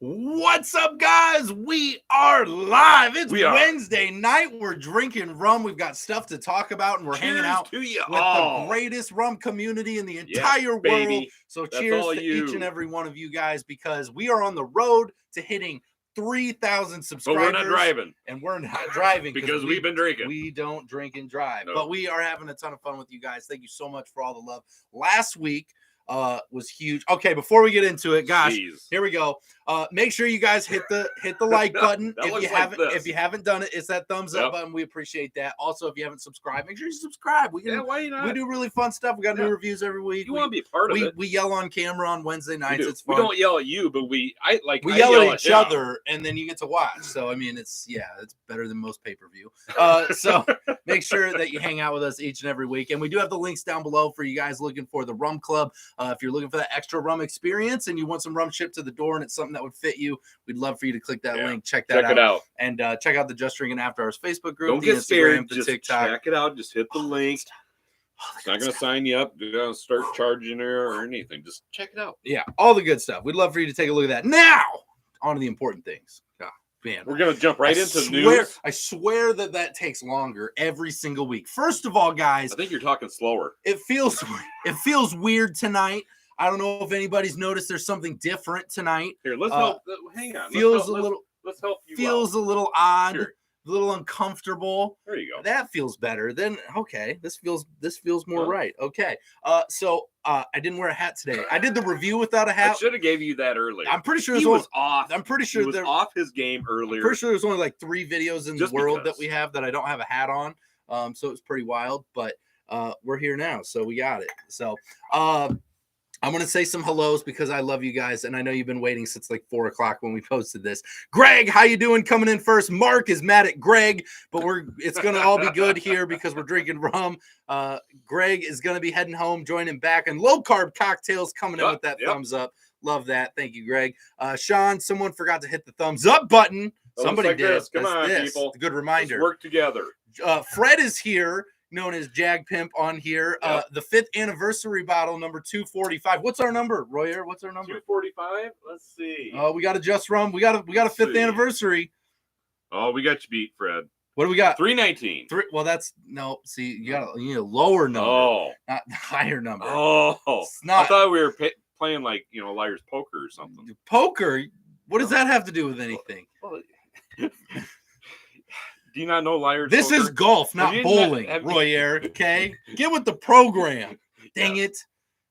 What's up, guys? We are live. It's Wednesday night. We're drinking rum. We've got stuff to talk about, and we're hanging out with the greatest rum community in the entire world. So cheers to each and every one of you guys, because we are on the road to hitting 3,000 subscribers. But we're not driving. And we're not driving because we've been drinking. We don't drink and drive. No. But we are having a ton of fun with you guys. Thank you so much for all the love. Last week was huge. Okay, before we get into it, guys, here we go. Make sure you guys hit the like button if you haven't done it. It's that thumbs up button. We appreciate that. Also, if you haven't subscribed, make sure you subscribe. Why not? We do really fun stuff. We got new reviews every week. You want to be a part of it. We yell on camera on Wednesday nights. It's fun. We don't yell at you, but we yell at each other, and then you get to watch. So I mean, it's better than most pay-per-view. So make sure that you hang out with us each and every week. And we do have the links down below for you guys looking for the Rum Club. If you're looking for that extra rum experience and you want some rum shipped to the door and it's something that would fit you, we'd love for you to click that link. Check it out. And check out the Just Drinking After Hours Facebook group. Don't get scared. Just TikTok. Check it out. Just hit the link. It's not going to sign you up. They're going to start charging her or anything. Just check it out. Yeah, all the good stuff. We'd love for you to take a look at that. Now, on to the important things. Man, we're going to jump right into news. I swear that takes longer every single week. First of all, guys, I think you're talking slower. It feels weird tonight. I don't know if anybody's noticed there's something different tonight. Here, let's help. Hang on. Let's help you. Feels a little odd, a little uncomfortable. There you go. That feels better. Then okay, this feels more right. Okay. So I didn't wear a hat today. I did the review without a hat. I should have gave you that earlier. I'm pretty sure he was off. I'm pretty sure he was off his game earlier. Pretty sure there's only like 3 videos in the world that we have that I don't have a hat on. So it's pretty wild, but we're here now, so we got it. So I'm going to say some hellos because I love you guys, and I know you've been waiting since like 4 o'clock when we posted this. Greg, how you doing? Coming in first. Mark is mad at Greg, but it's going to all be good here because we're drinking rum. Greg is going to be heading home, joining back, and low-carb cocktails coming in with that thumbs up. Love that. Thank you, Greg. Sean, someone forgot to hit the thumbs up button. Somebody did. Come on, people. Good reminder. Let's work together. Fred is here, known as Jag Pimp on here. The 5th anniversary bottle, number 245. What's our number, Royer? What's our number? 245. Let's see. We got a Just Rum. We got a 5th anniversary. Oh, we got you beat, Fred. What do we got? 319. Well, that's no. See, you need a lower number, not a higher number. It's not. I thought we were playing like Liar's Poker or something. Poker? What does that have to do with anything? Do you not know Liar's This Poker? is golf, not bowling, Royer. Okay? Get with the program. Dang it.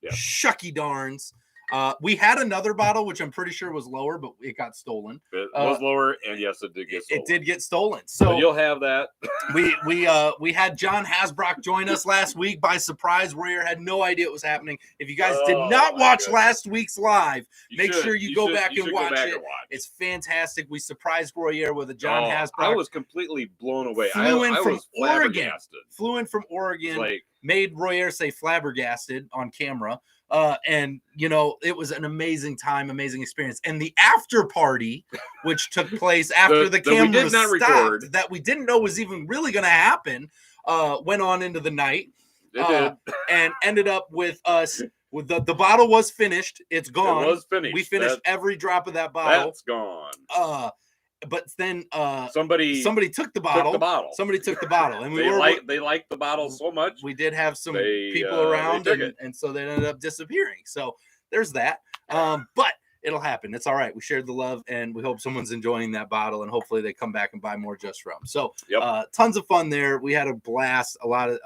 Yeah. Shucky darns. We had another bottle, which I'm pretty sure was lower, but it got stolen. It was lower, and yes, it did get stolen. It did get stolen. So you'll have that. we had John Hasbrock join us last week by surprise. Royer had no idea what was happening. If you guys did not watch last week's live, make sure you go back and watch it. It's fantastic. We surprised Royer with a John Hasbrock. I was completely blown away. Flew in from Oregon. Made Royer say flabbergasted on camera. And it was an amazing time, amazing experience. And the after party, which took place after the camera stopped, that we didn't know was even really going to happen, went on into the night. It did. And ended up with us. With the bottle was finished. It's gone. It was finished. We finished every drop of that bottle. That's gone. But then somebody took the bottle. Somebody took the bottle, and they liked the bottle so much. We did have some people around, and so they ended up disappearing. So there's that. But it'll happen. It's all right. We shared the love, and we hope someone's enjoying that bottle, and hopefully they come back and buy more Just Rum. So tons of fun there. We had a blast. A lot of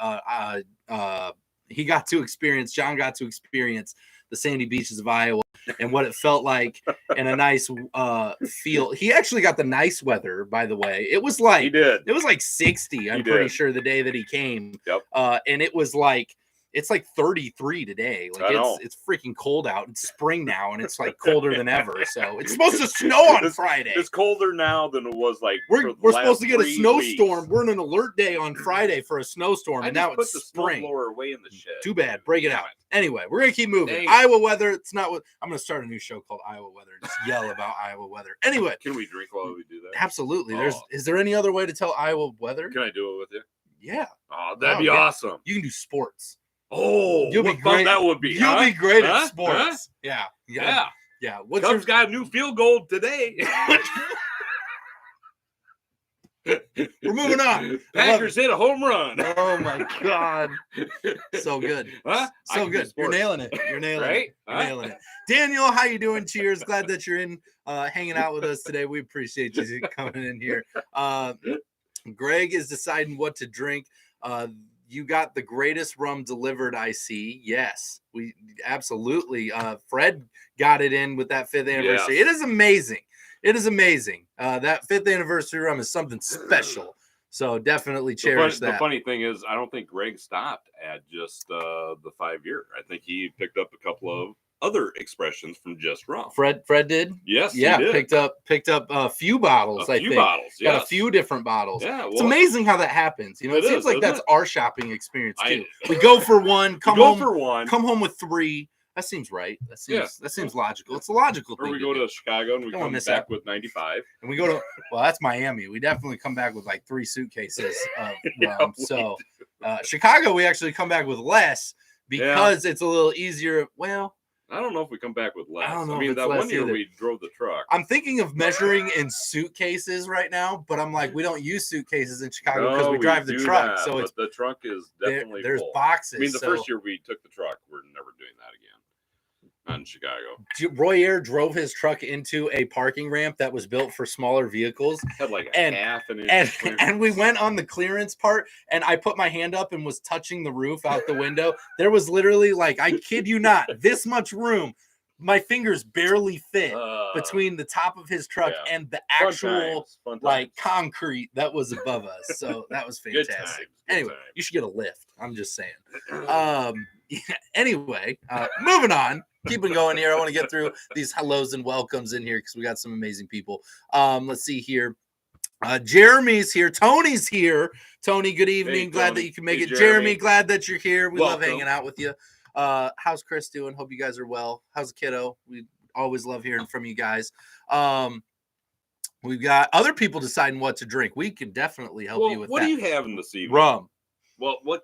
John got to experience the sandy beaches of Iowa and what it felt like in a nice feel. He actually got the nice weather, by the way. It was like 60, I'm pretty sure, the day that he came. And it was like it's like 33 today. Like it's freaking cold out. It's spring now, and it's like colder than ever. So it's supposed to snow on Friday. It's colder now than it was like. We're supposed to get a snowstorm. We're in an alert day on Friday for a snowstorm, and now it's spring. The snowblower away in the shed. Too bad. Break it out. Anyway, we're gonna keep moving. Iowa weather. It's not what I'm gonna start a new show called Iowa Weather. Just yell about Iowa weather. Anyway, can we drink while we do that? Absolutely. Is there any other way to tell Iowa weather? Can I do it with you? Yeah. Oh, that'd be awesome. You can do sports. Oh, you'll be great. That would be. You'll be great at sports. Yeah. Yeah. Cubs got a new field goal today. We're moving on. Packers hit a home run. Oh my God. So good. Huh? So good. You're nailing it. You're nailing right? it. You're nailing it. Daniel, how you doing? Cheers. Glad that you're in hanging out with us today. We appreciate you coming in here. Greg is deciding what to drink. You got the greatest rum delivered, I see. Yes, we absolutely. Fred got it in with that 5th anniversary. Yes. It is amazing. It is amazing. That 5th anniversary rum is something special. So definitely cherish that. The funny thing is, I don't think Greg stopped at just the 5-year. I think he picked up a couple of other expressions from just rum. Fred did. Yes, yeah, he did. picked up a few bottles. I think bottles. Yes. Got a few different bottles. Yeah, it's amazing how that happens. You know, it seems like that's our shopping experience too. We go for one, come home with 3. That seems right. That seems logical. It's a logical thing. Or we go to Chicago and we come back with 95. And we go to that's Miami. We definitely come back with like 3 suitcases of rum. So Chicago, we actually come back with less because it's a little easier. Well, I don't know if we come back with less. I don't know. I mean, that one year we drove the truck. I'm thinking of measuring in suitcases right now, but I'm like, we don't use suitcases in Chicago because we drive the truck. So it's the trunk is definitely there's full. boxes. I mean, the first year we took the truck, we're never doing that again. Not in Chicago. Roy Air drove his truck into a parking ramp that was built for smaller vehicles. Had like a half an inch. And we went on the clearance part, and I put my hand up and was touching the roof out the window. There was literally, like, I kid you not, this much room. My fingers barely fit between the top of his truck and the actual Fun times. like concrete that was above us. So that was fantastic. Good times. Anyway, you should get a lift. I'm just saying. Anyway, moving on. Keeping going here. I want to get through these hellos and welcomes in here because we got some amazing people. Let's see here. Jeremy's here. Tony's here. Tony, good evening. Glad that you can make it. Jeremy, glad that you're here. We love hanging out with you. How's Chris doing? Hope you guys are well. How's the kiddo? We always love hearing from you guys. We've got other people deciding what to drink. We can definitely help you with that. What do you have in this evening? Rum. Well, what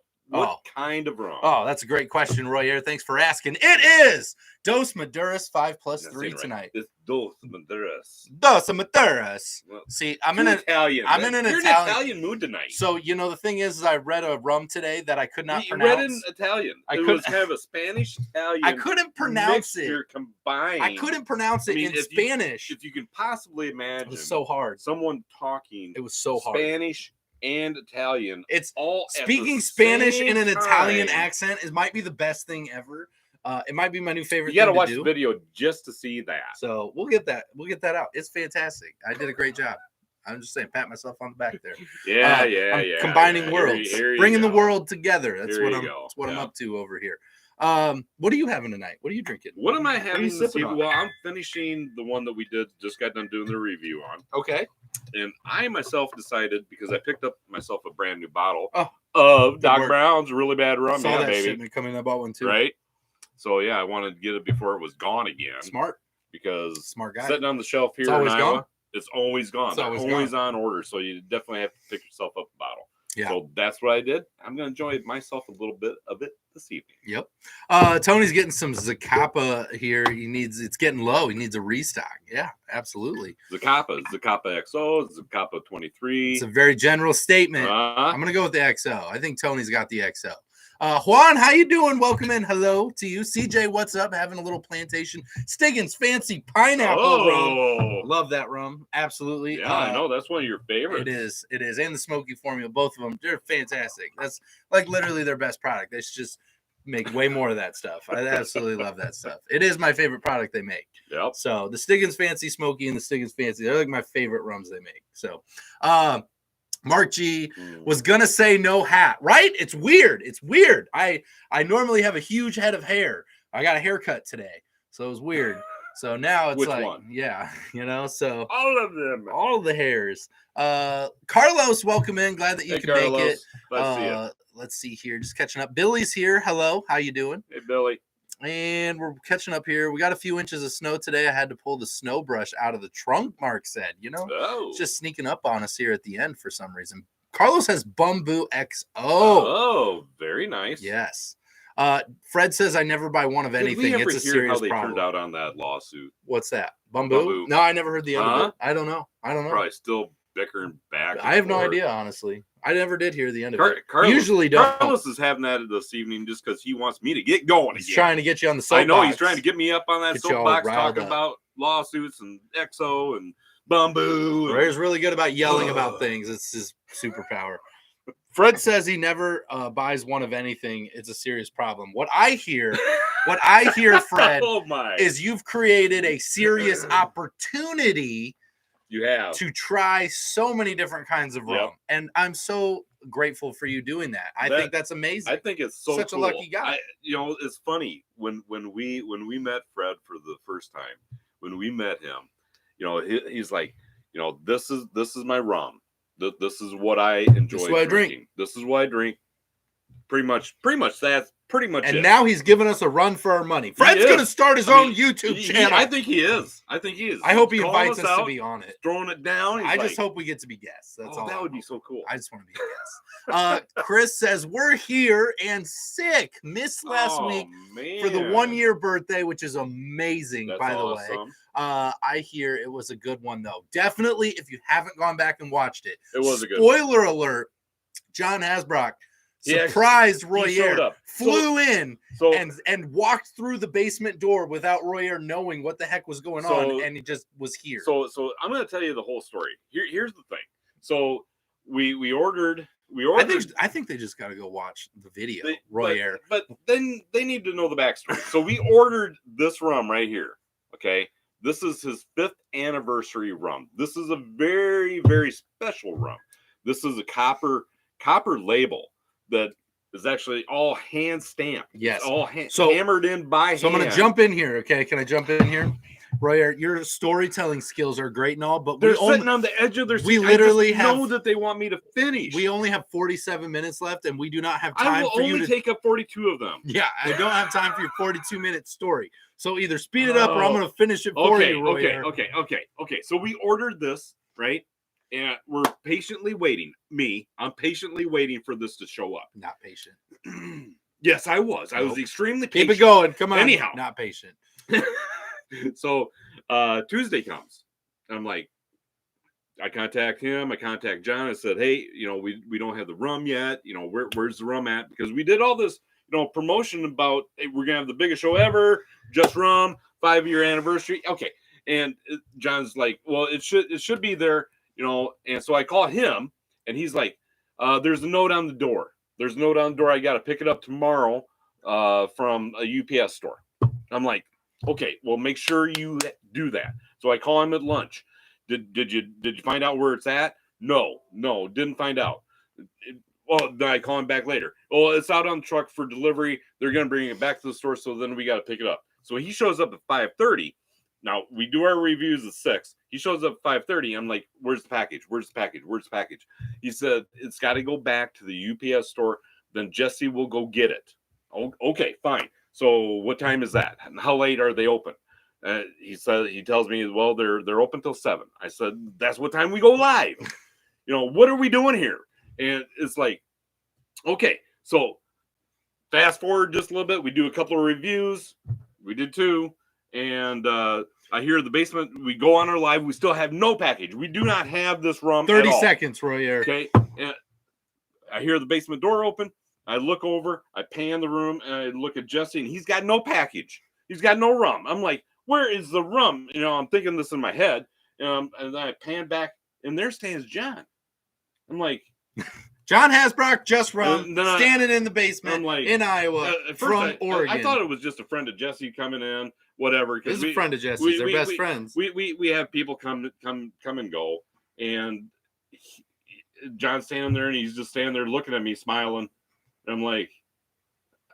kind of rum? Oh, that's a great question, Roy Air. Thanks for asking. It is Dos Maduras 5+3 tonight. It's Dos Maduras. Dos Maduras. Well, see, I'm in an Italian mood tonight. So, you know, the thing is I read a rum today that I could not pronounce. You read in Italian. It was kind of a Spanish-Italian. I couldn't pronounce it. Combined. I couldn't pronounce it in Spanish. If you can possibly imagine. It was so hard. Someone talking. It was so hard. Spanish and Italian. It's all speaking Spanish in an Italian accent. It might be the best thing ever. It might be my new favorite. You got to watch the video just to see that. So we'll get that. We'll get that out. It's fantastic. I did a great job. I'm just saying, pat myself on the back there. Yeah. Combining worlds, bringing the world together. That's what I'm up to over here. What are you having tonight? What are you drinking? What am I having this evening? Well, I'm finishing the one that we just got done doing the review on. Okay. And I myself decided, because I picked up myself a brand new bottle of Doc Brown's Really Bad Rum. Saw that shipment coming. I bought one too. Right? So, yeah, I wanted to get it before it was gone again. Smart. Because smart guy. Sitting on the shelf here in Iowa, it's always gone. It's always on order. So you definitely have to pick yourself up a bottle. Yeah. So that's what I did. I'm going to enjoy myself a little bit of it this evening. Yep. Tony's getting some Zacapa here. It's getting low. He needs a restock. Yeah, absolutely. Zacapa XO, Zacapa 23. It's a very general statement. I'm going to go with the XO. I think Tony's got the XO. Juan, how you doing? Welcome in. Hello to you. CJ, what's up? Having a little plantation. Stiggins fancy pineapple rum. Love that rum. Absolutely. Yeah, I know. That's one of your favorites. It is. And the smoky formula, both of them, they're fantastic. That's like literally their best product. They should just make way more of that stuff. I absolutely love that stuff. It is my favorite product they make. Yep. So the Stiggins Fancy Smoky and the Stiggins Fancy, they're like my favorite rums they make. So, Mark G was gonna say no hat, right? It's weird. I normally have a huge head of hair. I got a haircut today, so it was weird. So now it's yeah, so all of them, all of the hairs. Carlos, welcome in. Glad that you can make it. Let's see here. Just catching up. Billy's here. Hello. How you doing? Hey, Billy. And we're catching up here. We got a few inches of snow today. I had to pull the snow brush out of the trunk, Mark said. It's just sneaking up on us here at the end for some reason. Carlos has Bamboo XO. Oh, very nice. Yes. Fred says I never buy one of anything. It's a serious how they problem. Turned out on that lawsuit. What's that? Bamboo? No, I never heard the end of it. I don't know. Probably still bickering back. I have no idea, honestly. I never did hear the end of it. Usually don't. Carlos is having that this evening just because he wants me to get going. He's trying to get you on the soapbox. I know he's trying to get me up on that soapbox talking about lawsuits and EXO and Bamboo. Ray's really good about yelling about things. It's his superpower. Fred says he never buys one of anything. It's a serious problem. What I hear, Fred, is you've created a serious opportunity. You have to try so many different kinds of rum, and I'm so grateful for you doing that. I think that's amazing. I think it's such cool. A lucky guy. It's funny when we met Fred for the first time. When we met him, he's like, this is my rum. This is what I enjoy drinking. This is what I drink. Pretty much that's pretty much it. And now he's giving us a run for our money. Fred's going to start his own YouTube channel. I think he is. I hope he invites us to be on it. Throwing it down. I just hope we get to be guests. That's all. That would be so cool. I just want to be guests. Chris says, we're here and sick. Missed last week for the 1-year birthday, which is amazing, by the way. I hear it was a good one, though. Definitely, if you haven't gone back and watched it. It was a good one. Spoiler alert, John Hasbrock surprised Royer, flew in and walked through the basement door without Royer knowing what the heck was going on, and he just was here. So I'm going to tell you the whole story. Here's the thing. So we ordered. I think they just got to go watch the video, Royer. But then they need to know the backstory. So we ordered this rum right here. Okay, this is his 5th anniversary rum. This is a very, very special rum. This is a copper label that is actually all hand stamped. Yes. It's all hammered in by hand. So I'm going to jump in here, okay? Can I jump in here? Royer, your storytelling skills are great and all, but they're sitting on the edge of their seat. We literally know that they want me to finish. We only have 47 minutes left, and we do not have time for you to... I will only take up 42 of them. Yeah, I don't have time for your 42-minute story. So either speed it up or I'm going to finish it for you, Royer. Okay. So we ordered this, right? And we're patiently waiting. I'm patiently waiting for this to show up. Not patient. Yes, I was. I was extremely patient. Keep it going. Come on. Anyhow. Not patient. So Tuesday comes. I'm like, I contact him. I contact John. I said, hey, we don't have the rum yet. Where's the rum at? Because we did all this, promotion about, hey, we're going to have the biggest show ever. Just rum, 5-year anniversary. Okay. And John's like, well, it should be there. And so I call him, and he's like, there's a note on the door. I got to pick it up tomorrow from a UPS store. I'm like, okay, well, make sure you do that. So I call him at lunch. Did you find out where it's at? No, didn't find out. Well, then I call him back later. Well, it's out on the truck for delivery. They're going to bring it back to the store, so then we got to pick it up. So he shows up at 5:30. Now, we do our reviews at 6. He shows up at 5:30. I'm like, where's the package? He said, it's got to go back to the UPS store. Then Jesse will go get it. Oh, okay, fine. So what time is that? And how late are they open? He tells me, well, they're open till 7. I said, that's what time we go live. What are we doing here? And it's like, okay. So fast forward just a little bit. We do a couple of reviews. We did 2. And I hear the basement. We go on our live. We still have no package. We do not have this rum 30 seconds, Royer. Okay. And I hear the basement door open. I look over. I pan the room, and I look at Jesse, and he's got no package. He's got no rum. I'm like, where is the rum? I'm thinking this in my head. And then I pan back, and there stands John. I'm like... John Hasbrock, Just Rum, standing in the basement in Iowa from Oregon. I thought it was just a friend of Jesse coming in, whatever. He's a friend of Jesse's. They're best friends. We have people come and go, and John's standing there, and he's just standing there looking at me, smiling. And I'm like,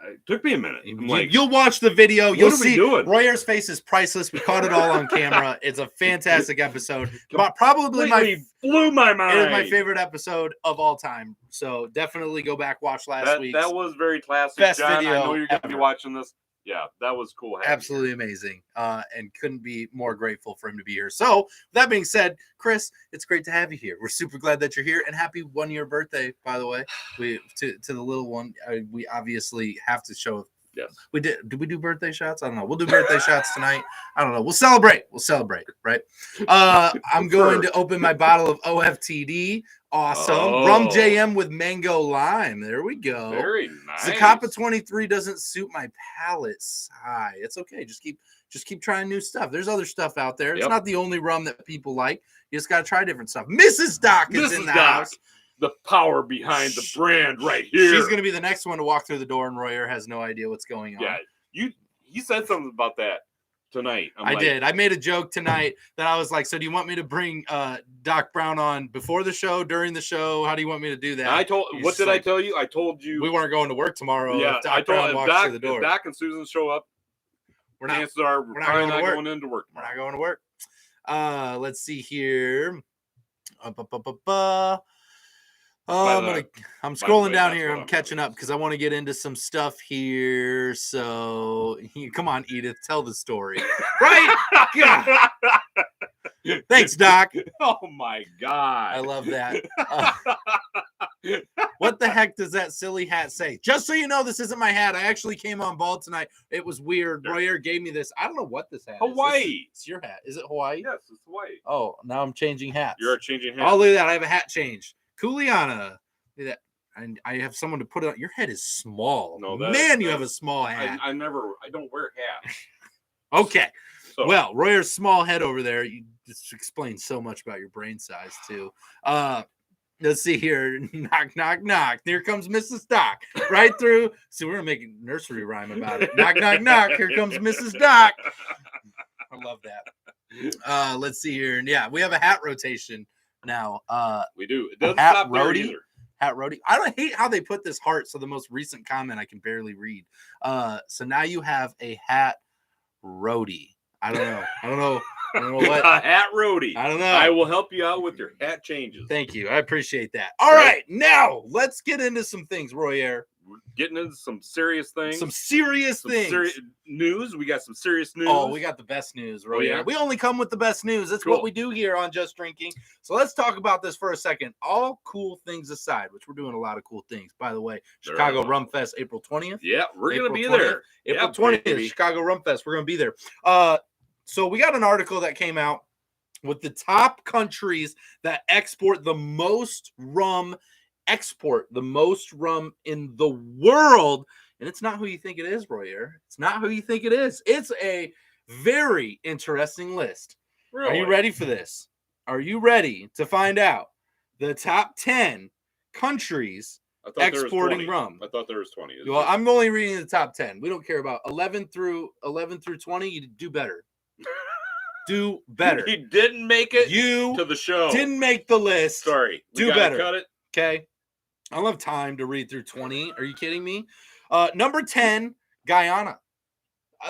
it took me a minute. You'll watch the video. You'll see doing? Royer's face is priceless. We caught it all on camera. It's a fantastic episode. Probably blew my mind. It is my favorite episode of all time. So definitely go back, watch last week. That was very classic. Best John, video I know you're going to be ever. watching this. Yeah, that was cool. Absolutely amazing. And couldn't be more grateful for him to be here. So, with that being said, Chris, it's great to have you here. We're super glad that you're here, and happy 1-year birthday, by the way. To the little one, we obviously have to show Yes. We did. Did we do birthday shots? I don't know. We'll do birthday shots tonight. I don't know. We'll celebrate. Right? I'm going to open my bottle of OFTD. Awesome. Rum JM with mango lime. There we go. Very nice. Zacapa 23 doesn't suit my palate. Sigh. It's okay. Just keep trying new stuff. There's other stuff out there. It's not the only rum that people like. You just got to try different stuff. Mrs. Doc is in the house. The power behind the brand right here. She's going to be the next one to walk through the door, and Royer has no idea what's going on. Yeah, you said something about that tonight. I did. I made a joke tonight that I was like, so do you want me to bring Doc Brown on before the show, during the show? How do you want me to do that? I told you? I told you we weren't going to work tomorrow. Yeah, if Doc Brown walks through the door. If Doc and Susan show up, we're not going into work. We're not going to work. Let's see here. I'm scrolling down here. I'm catching up because I want to get into some stuff here. So come on, Edith, tell the story. Right? God. Thanks, Doc. Oh my God. I love that. What the heck does that silly hat say? Just so you know, this isn't my hat. I actually came on bald tonight. It was weird. Royer gave me this. I don't know what this hat is. Hawaii. It's your hat. Is it Hawaii? Yes, it's Hawaii. Oh, now I'm changing hats. You're changing hats. Oh, look at that. I have a hat change. Kuliana. Look at that. And I have someone to put it on. Your head is small. No, you have a small hat. I don't wear hats. Okay. So. Well, Royer's small head over there. You just explain so much about your brain size, too. Let's see here. Knock, knock, knock. Here comes Mrs. Doc. Right through. See, we're going to make a nursery rhyme about it. Knock, knock, knock. Here comes Mrs. Doc. I love that. Let's see here. And yeah, we have a hat rotation now. We do. It doesn't stop there either. Hat roadie. I don't hate how they put this heart. So the most recent comment I can barely read. So now you have a hat roadie. I don't know what. A hat roadie. I don't know. I will help you out with your hat changes. Thank you. I appreciate that. All right. Now let's get into some things, Royer. We're getting into some serious things. Some serious things. News. We got some serious news. Oh, we got the best news, Royer. Yeah? We only come with the best news. That's what we do here on Just Drinking. So let's talk about this for a second. All cool things aside, which we're doing a lot of cool things. By the way, Chicago Rum Fest, April 20th. Yeah, we're going to be there. April 20th, Chicago Rum Fest. We're going to be there. So we got an article that came out with the top countries that export the most rum in the world. And it's not who you think it is, Royer. It's not who you think it is. It's a very interesting list. Really? Are you ready for this? Are you ready to find out the top 10 countries exporting rum? I thought there was 20. Well, I'm only reading the top 10. We don't care about 11 through 20. You do better. Do better. You didn't make it to the show. Didn't make the list. Sorry. Do better. Cut it. Okay. I don't have time to read through 20. Are you kidding me? Number 10, Guyana.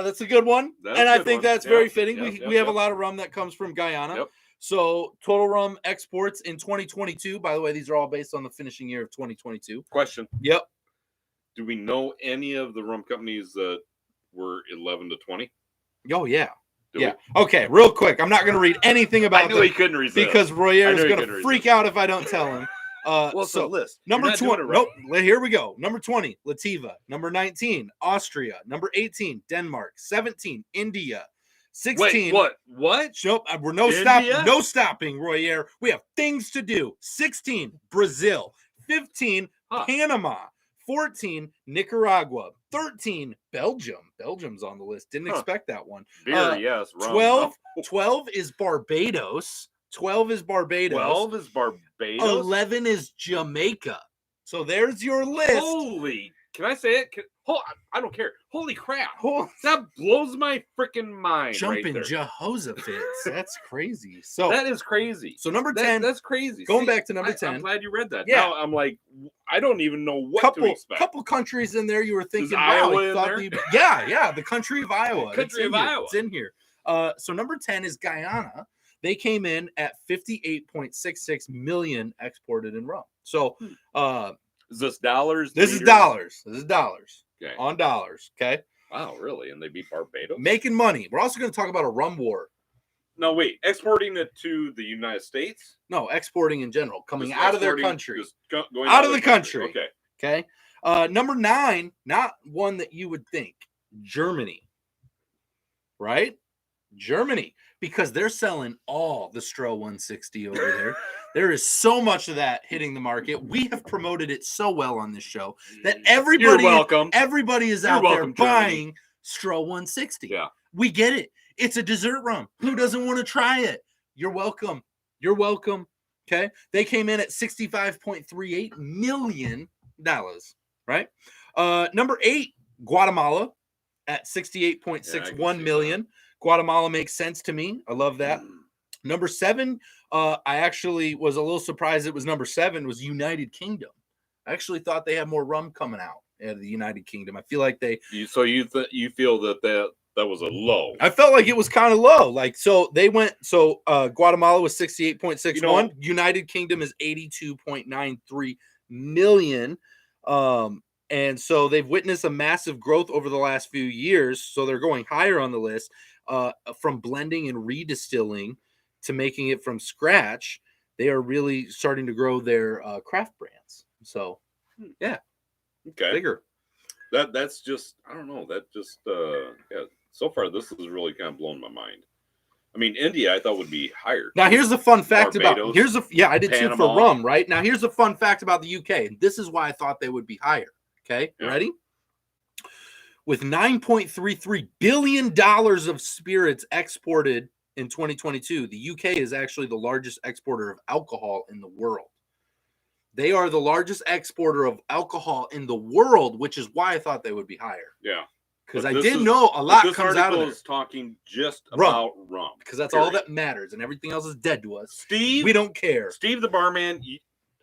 That's a good one. I think that's very fitting. We have a lot of rum that comes from Guyana. Yep. So total rum exports in 2022. By the way, these are all based on the finishing year of 2022. Question. Yep. Do we know any of the rum companies that were 11 to 20? Oh, yeah. Okay, real quick. I'm not going to read anything about them. I knew he couldn't resist. Because Royer is going to freak out if I don't tell him. So list. Number 20. Right. Nope. Here we go. Number 20, Lativa. Number 19, Austria. Number 18, Denmark. 17, India. 16. Wait, what? Nope. We're no stopping, Royer. We have things to do. 16, Brazil. 15, Panama. 14, Nicaragua. 13, Belgium. Belgium's on the list. Didn't expect that one. Beer, yes. Rum. 12 is Barbados. 12 is Barbados. 11 is Jamaica. So there's your list. Holy, can I say it? I don't care. Holy crap. That blows my freaking mind. Jumping Jehoshaphat. That's crazy. So that is crazy. So number 10. That's crazy. Going back to number 10. I'm glad you read that. Yeah. Now I'm like, I don't even know what to expect. Couple countries in there you were thinking, Iowa in there? Yeah, the country of Iowa. Iowa. It's in here. So number 10 is Guyana. They came in at 58.66 million exported in rum. So is this dollars? This is dollars. Okay. On dollars. Okay. Wow, really? And they beat Barbados? Making money. We're also going to talk about a rum war. No, wait. Exporting it to the United States? No, exporting in general. Coming out of their country. Going out of the country. Okay. Okay. Number 9, not one that you would think, Germany, right? Germany, because they're selling all the Stro 160 over there. There is so much of that hitting the market. We have promoted it so well on this show that everybody is out there buying Stro 160. Yeah. We get it. It's a dessert rum. Who doesn't want to try it? You're welcome. You're welcome. Okay. They came in at $65.38 million, right? Number 8, Guatemala at 68.61 million. Guatemala makes sense to me. I love that. Number 7, I actually was a little surprised it was number 7, was United Kingdom. I actually thought they had more rum coming out of the United Kingdom. I feel like they. You feel that was a low. I felt like it was kind of low. Like, so they went. So Guatemala was 68.61. United Kingdom is 82.93 million. And so they've witnessed a massive growth over the last few years. So they're going higher on the list, from blending and redistilling to making it from scratch. They are really starting to grow their craft brands. So, yeah. Okay. Bigger. That's just, I don't know. That just, yeah. So far, this has really kind of blown my mind. I mean, India, I thought would be higher. Now, here's the fun fact Barbados, I did Panama. too for rum, right? Now, here's the fun fact about the UK. And this is why I thought they would be higher. Okay, yeah. Ready? With $9.33 billion of spirits exported in 2022, the UK is actually the largest exporter of alcohol in the world. They are the largest exporter of alcohol in the world, which is why I thought they would be higher. Yeah. Because I did know a lot comes out of it. This article is talking just about rum. Because that's all that matters, and everything else is dead to us. Steve, we don't care. Steve the barman,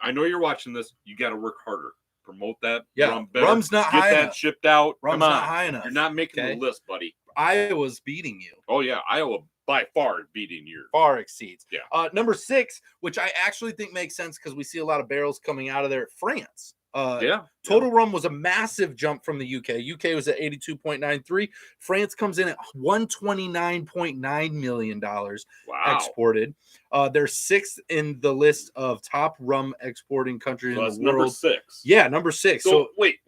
I know you're watching this. You got to work harder. Promote that rum better. Rum's not high enough. Get that shipped out. Rum's not high enough. You're not making the list, buddy. Iowa's beating you. Oh, yeah. Iowa by far beating you. Far exceeds. Yeah. Number 6, which I actually think makes sense because we see a lot of barrels coming out of there, France. Total rum was a massive jump from the UK. UK was at 82.93. France comes in at $129.9 million exported. They're 6th in the list of top rum exporting countries in the world. Number 6. Yeah, number 6. So wait.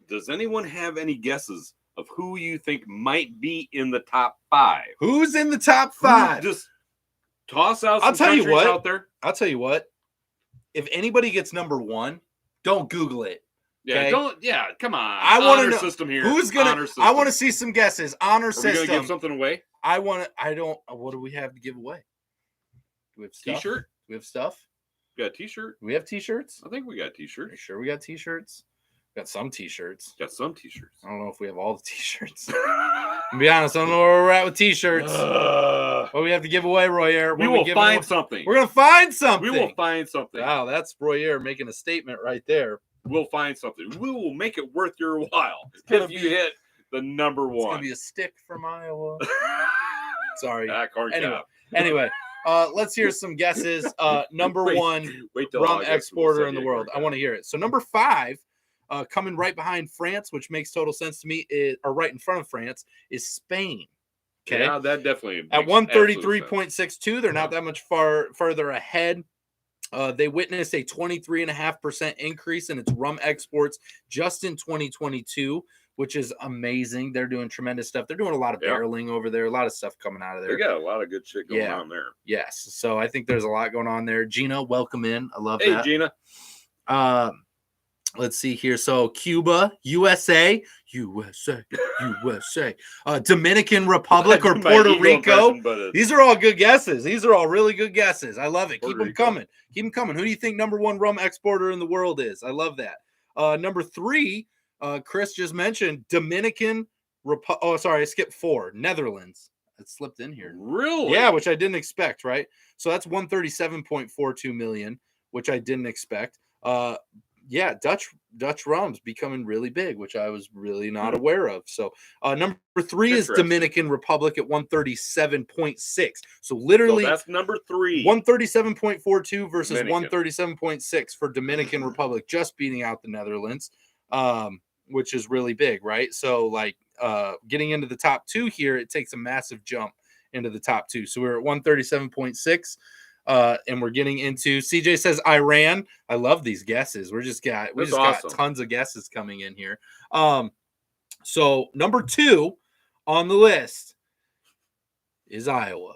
Does anyone have any guesses of who you think might be in the top 5? Who's in the top 5? Just toss out some countries out there. I'll tell you what. If anybody gets number 1, don't Google it. Okay? Come on. I want to know system here. Who's gonna. I want to see some guesses. Honor system. Are we gonna give something away? What do we have to give away? Do we have stuff? T-shirt? We have stuff. We got a T-shirt. Do we have T-shirts? I think we got T-shirts. Are you sure we got T-shirts? We got some T-shirts. Got some T-shirts. I don't know if we have all the T-shirts. To be honest, I don't know where we're at with T-shirts. What do we have to give away, Royer? We will find something. We're gonna find something. We will find something. Wow, that's Royer making a statement right there. We'll find something. We will make it worth your while if you hit the number 1. It's gonna be a stick from Iowa. Sorry. Anyway, let's hear some guesses. Number 1 rum exporter in the world. I want to hear it. So number 5, coming right behind France, which makes total sense to me, or right in front of France, is Spain. Okay, yeah, that definitely at 133.62. They're not that much further ahead. They witnessed a 23.5% increase in its rum exports just in 2022, which is amazing. They're doing tremendous stuff. They're doing a lot of barreling over there, a lot of stuff coming out of there. They got a lot of good shit going on there. Yes. So I think there's a lot going on there. Gina, welcome in. I love that. Hey, Gina. Let's see here. So Cuba, USA, Dominican Republic or Puerto Rico. These are all good guesses. These are all really good guesses. I love it. Keep them coming. Keep them coming. Who do you think number 1 rum exporter in the world is? I love that. Number 3, Chris just mentioned Dominican Republic. Oh, sorry, I skipped 4. Netherlands. It slipped in here. Really? Yeah, which I didn't expect, right? So that's 137.42 million, which I didn't expect. Yeah, Dutch rums becoming really big, which I was really not aware of. So number 3 is Dominican Republic at 137.6. So literally, that's number 3. 137.42 versus 137.6 for Dominican Republic, just beating out the Netherlands, which is really big, right? So like getting into the top 2 here, it takes a massive jump into the top 2. So we're at 137.6. And we're getting into. CJ says Iran. I love these guesses. We just got tons of guesses coming in here. So number 2 on the list is Iowa.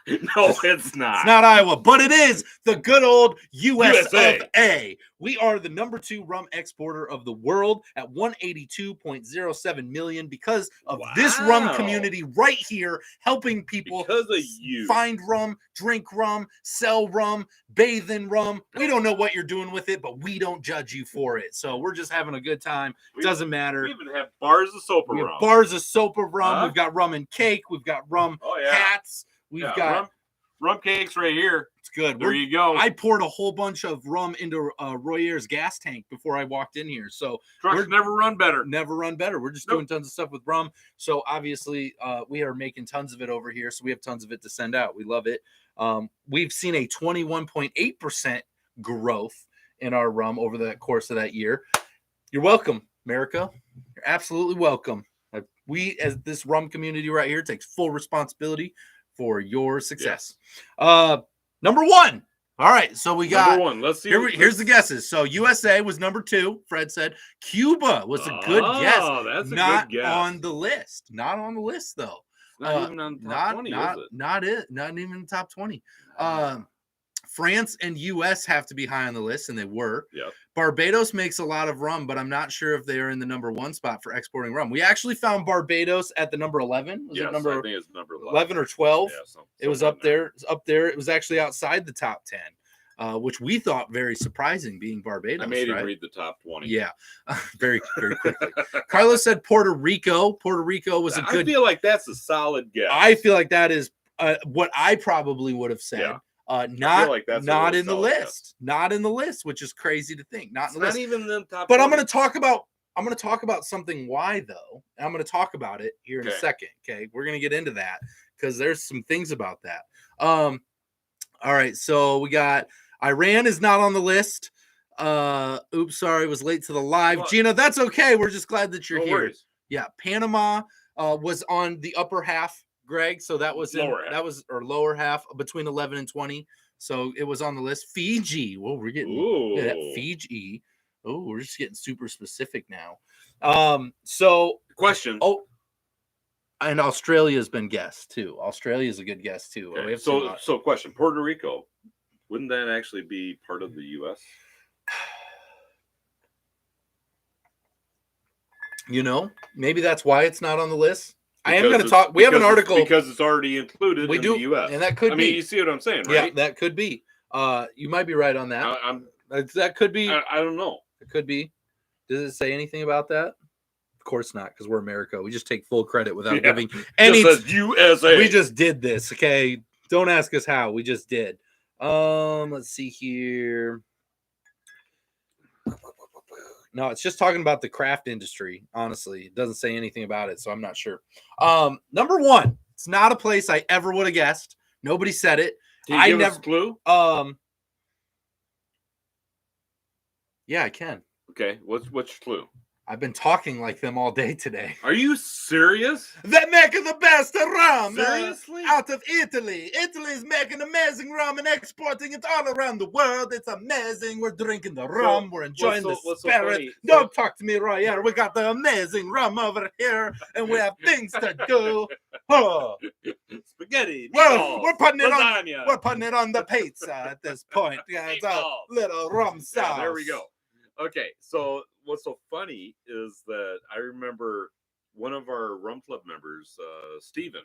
No, it's not. It's not Iowa, but it is the good old US of A. We are the number 2 rum exporter of the world at 182.07 million because of this rum community right here, helping people find rum, drink rum, sell rum, bathe in rum. We don't know what you're doing with it, but we don't judge you for it. So we're just having a good time. It doesn't matter. We even have bars of soap of rum. Bars of soap of rum. We've got rum and cake. We've got rum hats. We've got rum cakes right here. It's good. There you go. I poured a whole bunch of rum into Royer's gas tank before I walked in here. So trucks never run better. We're just doing tons of stuff with rum. So obviously we are making tons of it over here. So we have tons of it to send out. We love it. We've seen a 21.8% growth in our rum over the course of that year. You're welcome, America. You're absolutely welcome. We, as this rum community right here, takes full responsibility for your success. Yes. Number 1. All right, so we got number 1. Let's see. Here's the guesses. So USA was number 2. Fred said Cuba was a good guess. That's not a good guess. On the list. Not on the list though. Not even on the top 20, is it? Not even in the top 20. France and US have to be high on the list, and they were. Yep. Barbados makes a lot of rum, but I'm not sure if they are in the number 1 spot for exporting rum. We actually found Barbados at the number 11. Yes, I think it's number 11 or 12. Yeah, it was up there. It was actually outside the top 10, which we thought very surprising, being Barbados. I made him read the top 20. Yeah, very, very quickly. Carlos said Puerto Rico. Puerto Rico was a good. I feel like that's a solid guess. I feel like that is what I probably would have said. Yeah. Not in the list. Not in the list, which is crazy to think. Not in the list. Not even in the top. But 20. I'm going to talk about something why though. And I'm going to talk about it here in a second. Okay, we're going to get into that because there's some things about that. All right, so we got Iran is not on the list. Oops, sorry, was late to the live. What? Gina, that's okay. We're just glad that you're here. Worries. Yeah, Panama was on the upper half. Greg, so that was lower half between 11 and 20. So it was on the list. Fiji. Well, we're getting Fiji. Oh, we're just getting super specific now. So question. Oh, and Australia's been guessed too. Australia's a good guess too. Okay. So question. Puerto Rico, wouldn't that actually be part of the U.S.? Maybe that's why it's not on the list. I am going to talk. We have an article because it's already included in the U.S. And that could be. I mean, you see what I'm saying, right? Yeah, that could be. You might be right on that. That could be. I don't know. It could be. Does it say anything about that? Of course not, because we're America. We just take full credit without giving any. Just says USA. We just did this. Okay, don't ask us how. We just did. Let's see here. No, it's just talking about the craft industry. Honestly, it doesn't say anything about it, so I'm not sure. Number 1, it's not a place I ever would have guessed. Nobody said it. Can you give us a clue? Yeah, I can. Okay, what's your clue? I've been talking like them all day today. Are you serious? They're making the best rum. Seriously? Out of Italy. Italy is making amazing rum and exporting it all around the world. It's amazing. We're drinking the rum. We're enjoying the spirit. Don't talk to me, Royer. We got the amazing rum over here, and we have things to do. Oh. Spaghetti. Well, we're putting it lasagna. We're putting it on the pizza at this point. Yeah, it's a little rum sauce. Yeah, there we go. Okay, so what's so funny is that I remember one of our Rum Club members, Steven.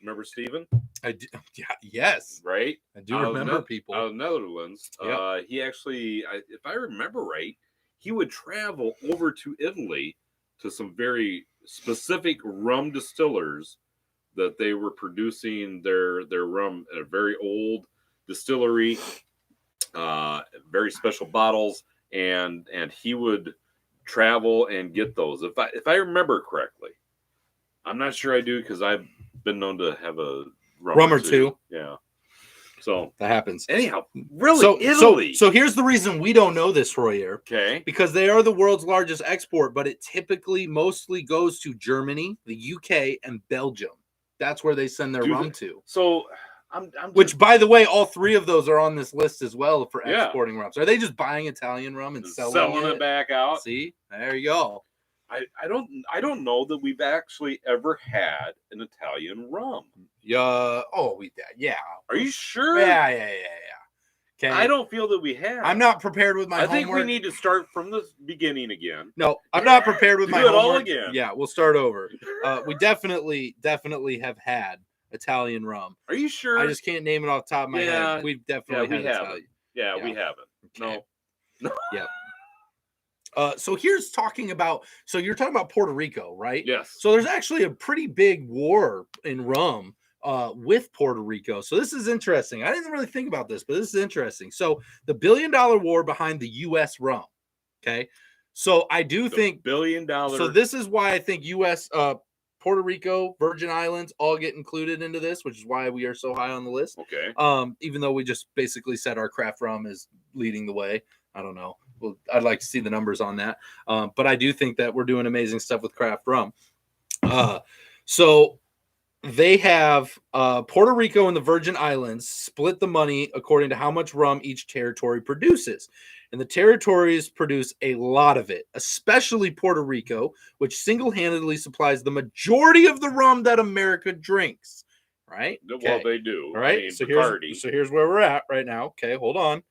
Remember Steven? I do, yeah, yes. Right? I do remember people. Out of Netherlands. Yep. He actually, if I remember right, he would travel over to Italy to some very specific rum distillers that they were producing their rum at a very old distillery, very special bottles. And he would travel and get those. If I remember correctly, I'm not sure I do because I've been known to have a rum or two. Yeah, so that happens. Anyhow, really, Italy. So here's the reason we don't know this, Royer. Okay, because they are the world's largest export, but it typically mostly goes to Germany, the UK, and Belgium. That's where they send their rum to. So Which, by the way, all three of those are on this list as well for Yeah. exporting rums. Are they just buying Italian rum and selling it back out? See, there you go. I don't know that we've actually ever had an Italian rum. Yeah. Oh, yeah. Are you sure? Yeah. Okay. I don't feel that we have. I'm not prepared with my homework. I think we need to start from the beginning again. No, I'm not prepared with my homework. Do it all again. Yeah, we'll start over. We definitely have had Italian rum. Are you sure? I just can't name it off the top of my head. We've definitely had Italian. Yeah, we haven't. Okay. No. Yep. So here's talking about. So you're talking about Puerto Rico, right? Yes. So there's actually a pretty big war in rum with Puerto Rico. So this is interesting. I didn't really think about this, but this is interesting. So the $1 billion war behind the U.S. rum. Okay. So I do think $1 billion. So this is why I think U.S. Puerto Rico, Virgin Islands all get included into this, which is why we are so high on the list. Okay. Even though we just basically said our craft rum is leading the way. I don't know. Well, I'd like to see the numbers on that. But I do think that we're doing amazing stuff with craft rum. So they have Puerto Rico and the Virgin Islands split the money according to how much rum each territory produces. And the territories produce a lot of it, especially Puerto Rico, which single-handedly supplies the majority of the rum that America drinks. Right? Okay. Well, they do. All right. So here's where we're at right now. Okay, hold on.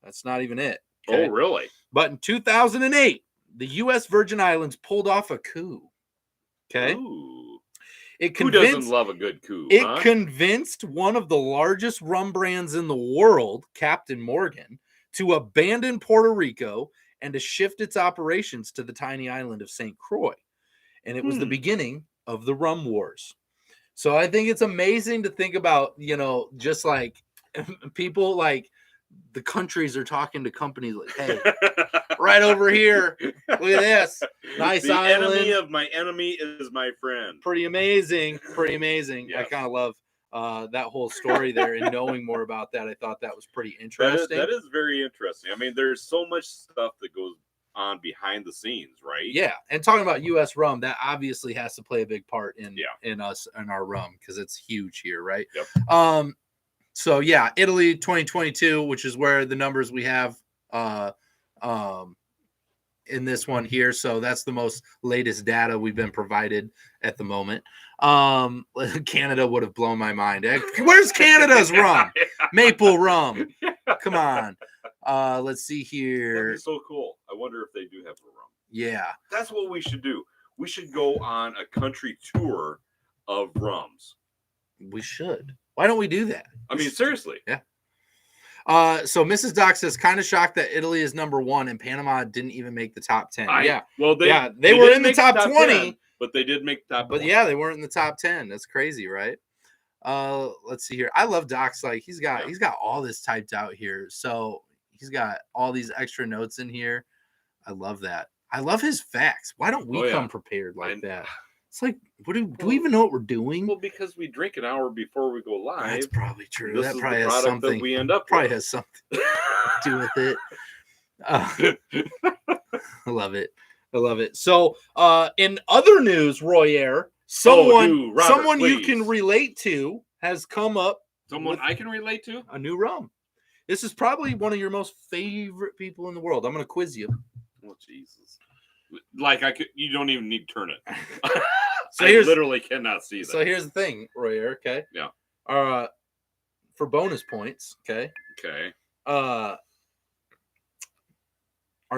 That's not even it. Okay? Oh, really? But in 2008, the U.S. Virgin Islands pulled off a coup. Okay. Ooh. Who doesn't love a good coup? It convinced one of the largest rum brands in the world, Captain Morgan, to abandon Puerto Rico and to shift its operations to the tiny island of St. Croix. And it was the beginning of the rum wars. So I think it's amazing to think about, just like people like the countries are talking to companies like, hey, right over here, look at this. Nice the island. The enemy of my enemy is my friend. Pretty amazing. Yes. I kind of love that whole story there, and knowing more about that, I thought that was pretty interesting. That is very interesting. I mean, there's so much stuff that goes on behind the scenes, right? Yeah, and talking about U.S. rum, that obviously has to play a big part in us and our rum because it's huge here, right? Yep. So yeah, Italy 2022, which is where the numbers we have in this one here. So that's the most latest data we've been provided at the moment. Canada would have blown my mind. Where's Canada's rum? Maple rum. Come on. Let's see here. That'd be so cool. I wonder if they do have a rum. Yeah. That's what we should do. We should go on a country tour of rums. We should. Why don't we do that? I mean, seriously. Yeah. So Mrs. Doc says, kind of shocked that Italy is number 1 and Panama didn't even make the top 10. Well, they were in the top 20, 10, but they did make the top. But 20. Yeah, they weren't in the top 10. That's crazy, right? Let's see here. I love Doc's like he's got all this typed out here. So he's got all these extra notes in here. I love that. I love his facts. Why don't we come prepared like that? It's like, do we even know what we're doing? Well, because we drink an hour before we go live. That's probably true. That probably has something. That we end up probably with. Has something to do with it. I love it. I love it. So, in other news, Royer, someone you can relate to has come up. Someone I can relate to? A new rum. This is probably one of your most favorite people in the world. I'm going to quiz you. Oh, Jesus. Like you don't even need to turn it. So I literally cannot see that. So here's the thing, Royer, okay? Yeah. For bonus points, okay? Okay. Are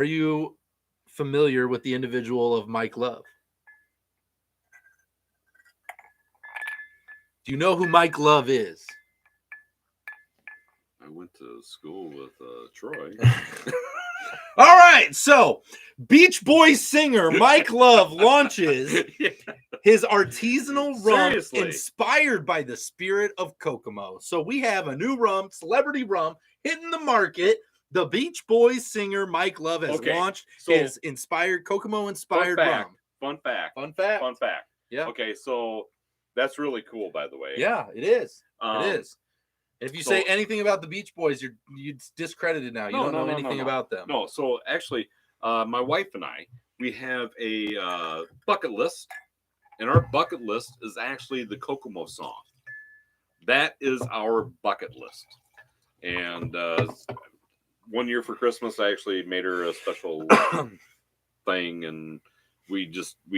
you familiar with the individual of Mike Love? Do you know who Mike Love is? I went to school with Troy. All right, so Beach Boys singer Mike Love launches his artisanal rum inspired by the spirit of Kokomo. So we have a new rum, celebrity rum, hitting the market. The Beach Boys singer Mike Love has launched his Kokomo-inspired rum. Fun fact. Yeah. Okay, so that's really cool, by the way. Yeah, it is. It is. If you say anything about the Beach Boys, you're discredited now. You don't know anything about them. No, so actually, my wife and I, we have a bucket list, and our bucket list is actually the Kokomo song. that is our bucket list. And 1 year for Christmas, I actually made her a special thing, and we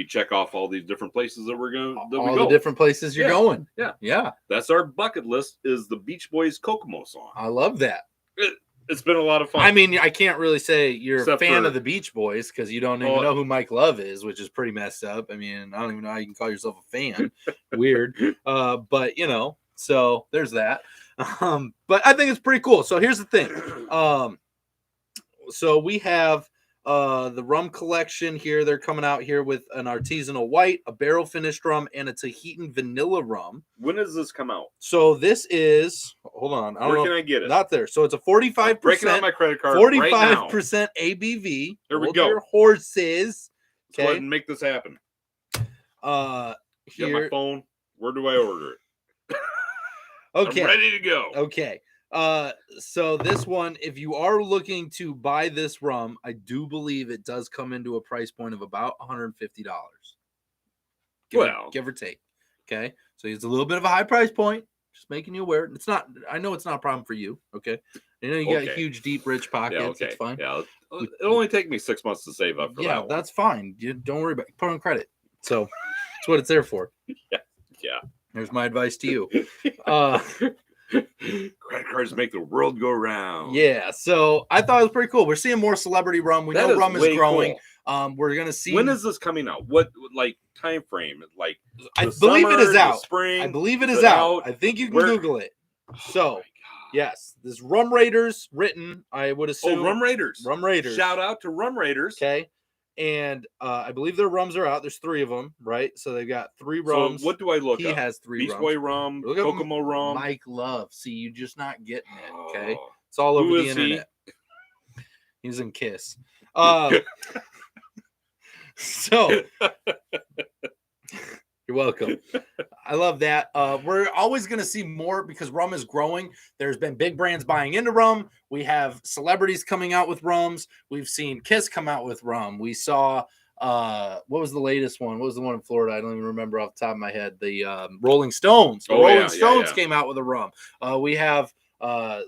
check off all these different places that we're going. All the different places you're going. Yeah. That's our bucket list. Is the Beach Boys Kokomo song. I love that. It's been a lot of fun. I mean, I can't really say you're a fan of the Beach Boys because you don't even know who Mike Love is, which is pretty messed up. I mean, I don't even know how you can call yourself a fan. Weird. But, so there's that. But I think it's pretty cool. So here's the thing. So we have the rum collection here. They're coming out here with an artisanal white, a barrel finished rum, and a Tahitian vanilla rum. When does this come out? So this is, hold on. Where can I get it? Not there. So it's a 45%. Breaking out my credit card 45% right ABV. There we go. Your horses. Let's go ahead and make this happen. Here. Got my phone. Where do I order it? Okay. I'm ready to go. Okay. So this one, if you are looking to buy this rum, I do believe it does come into a price point of about $150. Give or take. Okay. So it's a little bit of a high price point. Just making you aware. It's not, I know it's not a problem for you. Okay. You got huge, deep, rich pockets. Yeah, okay. It's fine. Yeah. It'll only take me 6 months to save up for that. Yeah, that's fine. You don't worry about it. Put on credit. So that's what it's there for. Yeah. There's my advice to you. Credit cards make the world go round. Yeah, so I thought it was pretty cool. We're seeing more celebrity rum. We know rum is growing. Cool. We're gonna see. When is this coming out? What time frame? I believe it is out. Spring. I believe it is out. I think you can Google it. So yes, this Rum Raiders written. I would assume. Rum Raiders. Rum Raiders. Shout out to Rum Raiders. Okay. And I believe their rums are out. There's 3 of them, right? So they've got 3 rums. So what do I look He up? has 3 Beach rums. Boy rum, Kokomo rum. Mike Love. See, you're just not getting it, okay? It's all over the internet. He's in Kiss. So you're welcome. I love that. We're always going to see more because rum is growing. There's been big brands buying into rum. We have celebrities coming out with rums. We've seen Kiss come out with rum. We saw, what was the latest one? What was the one in Florida? I don't even remember off the top of my head. The Rolling Stones. The Rolling Stones came out with a rum. We have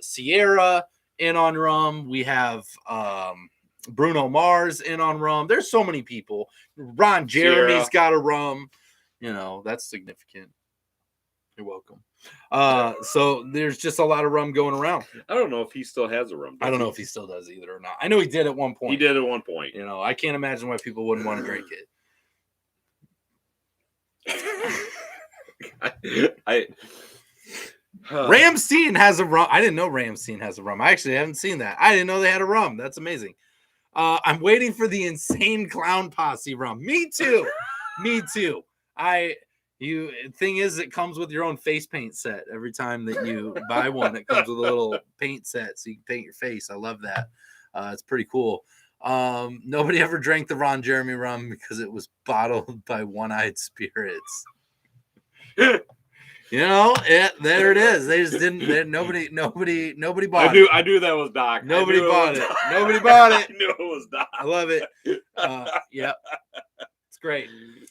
Sierra in on rum. We have Bruno Mars in on rum. There's so many people. Ron Jeremy's got a rum. That's significant. You're welcome. So there's just a lot of rum going around. I don't know if he still has a rum. I don't know if he still does either or not. I know he did at one point. He did at one point. I can't imagine why people wouldn't want to drink it. Ramstein has a rum. I didn't know Ramstein has a rum. I actually haven't seen that. I didn't know they had a rum. That's amazing. I'm waiting for the Insane Clown Posse rum. Me too. Me too. Thing is, it comes with your own face paint set. Every time that you buy one, it comes with a little paint set so you can paint your face. I love that. It's pretty cool. Nobody ever drank the Ron Jeremy rum because it was bottled by One Eyed Spirits. There it is. They just didn't. Nobody bought it. I knew that was Doc. Nobody bought it. Nobody bought it. I knew it was Doc. I love it. Yep. It's great.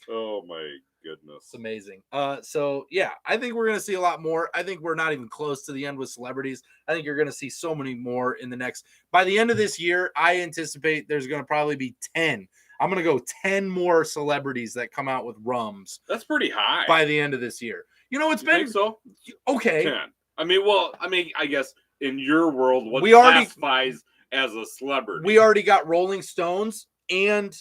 Oh my goodness. It's amazing. So yeah, I think we're gonna see a lot more. I think we're not even close to the end with celebrities. I think you're gonna see so many more in the next. By the end of this year, I anticipate there's gonna probably be 10. I'm gonna go 10 more celebrities that come out with rums. That's pretty high. By the end of this year. It's been think so. Okay. 10. I guess in your world, what classifies as a celebrity? We already got Rolling Stones and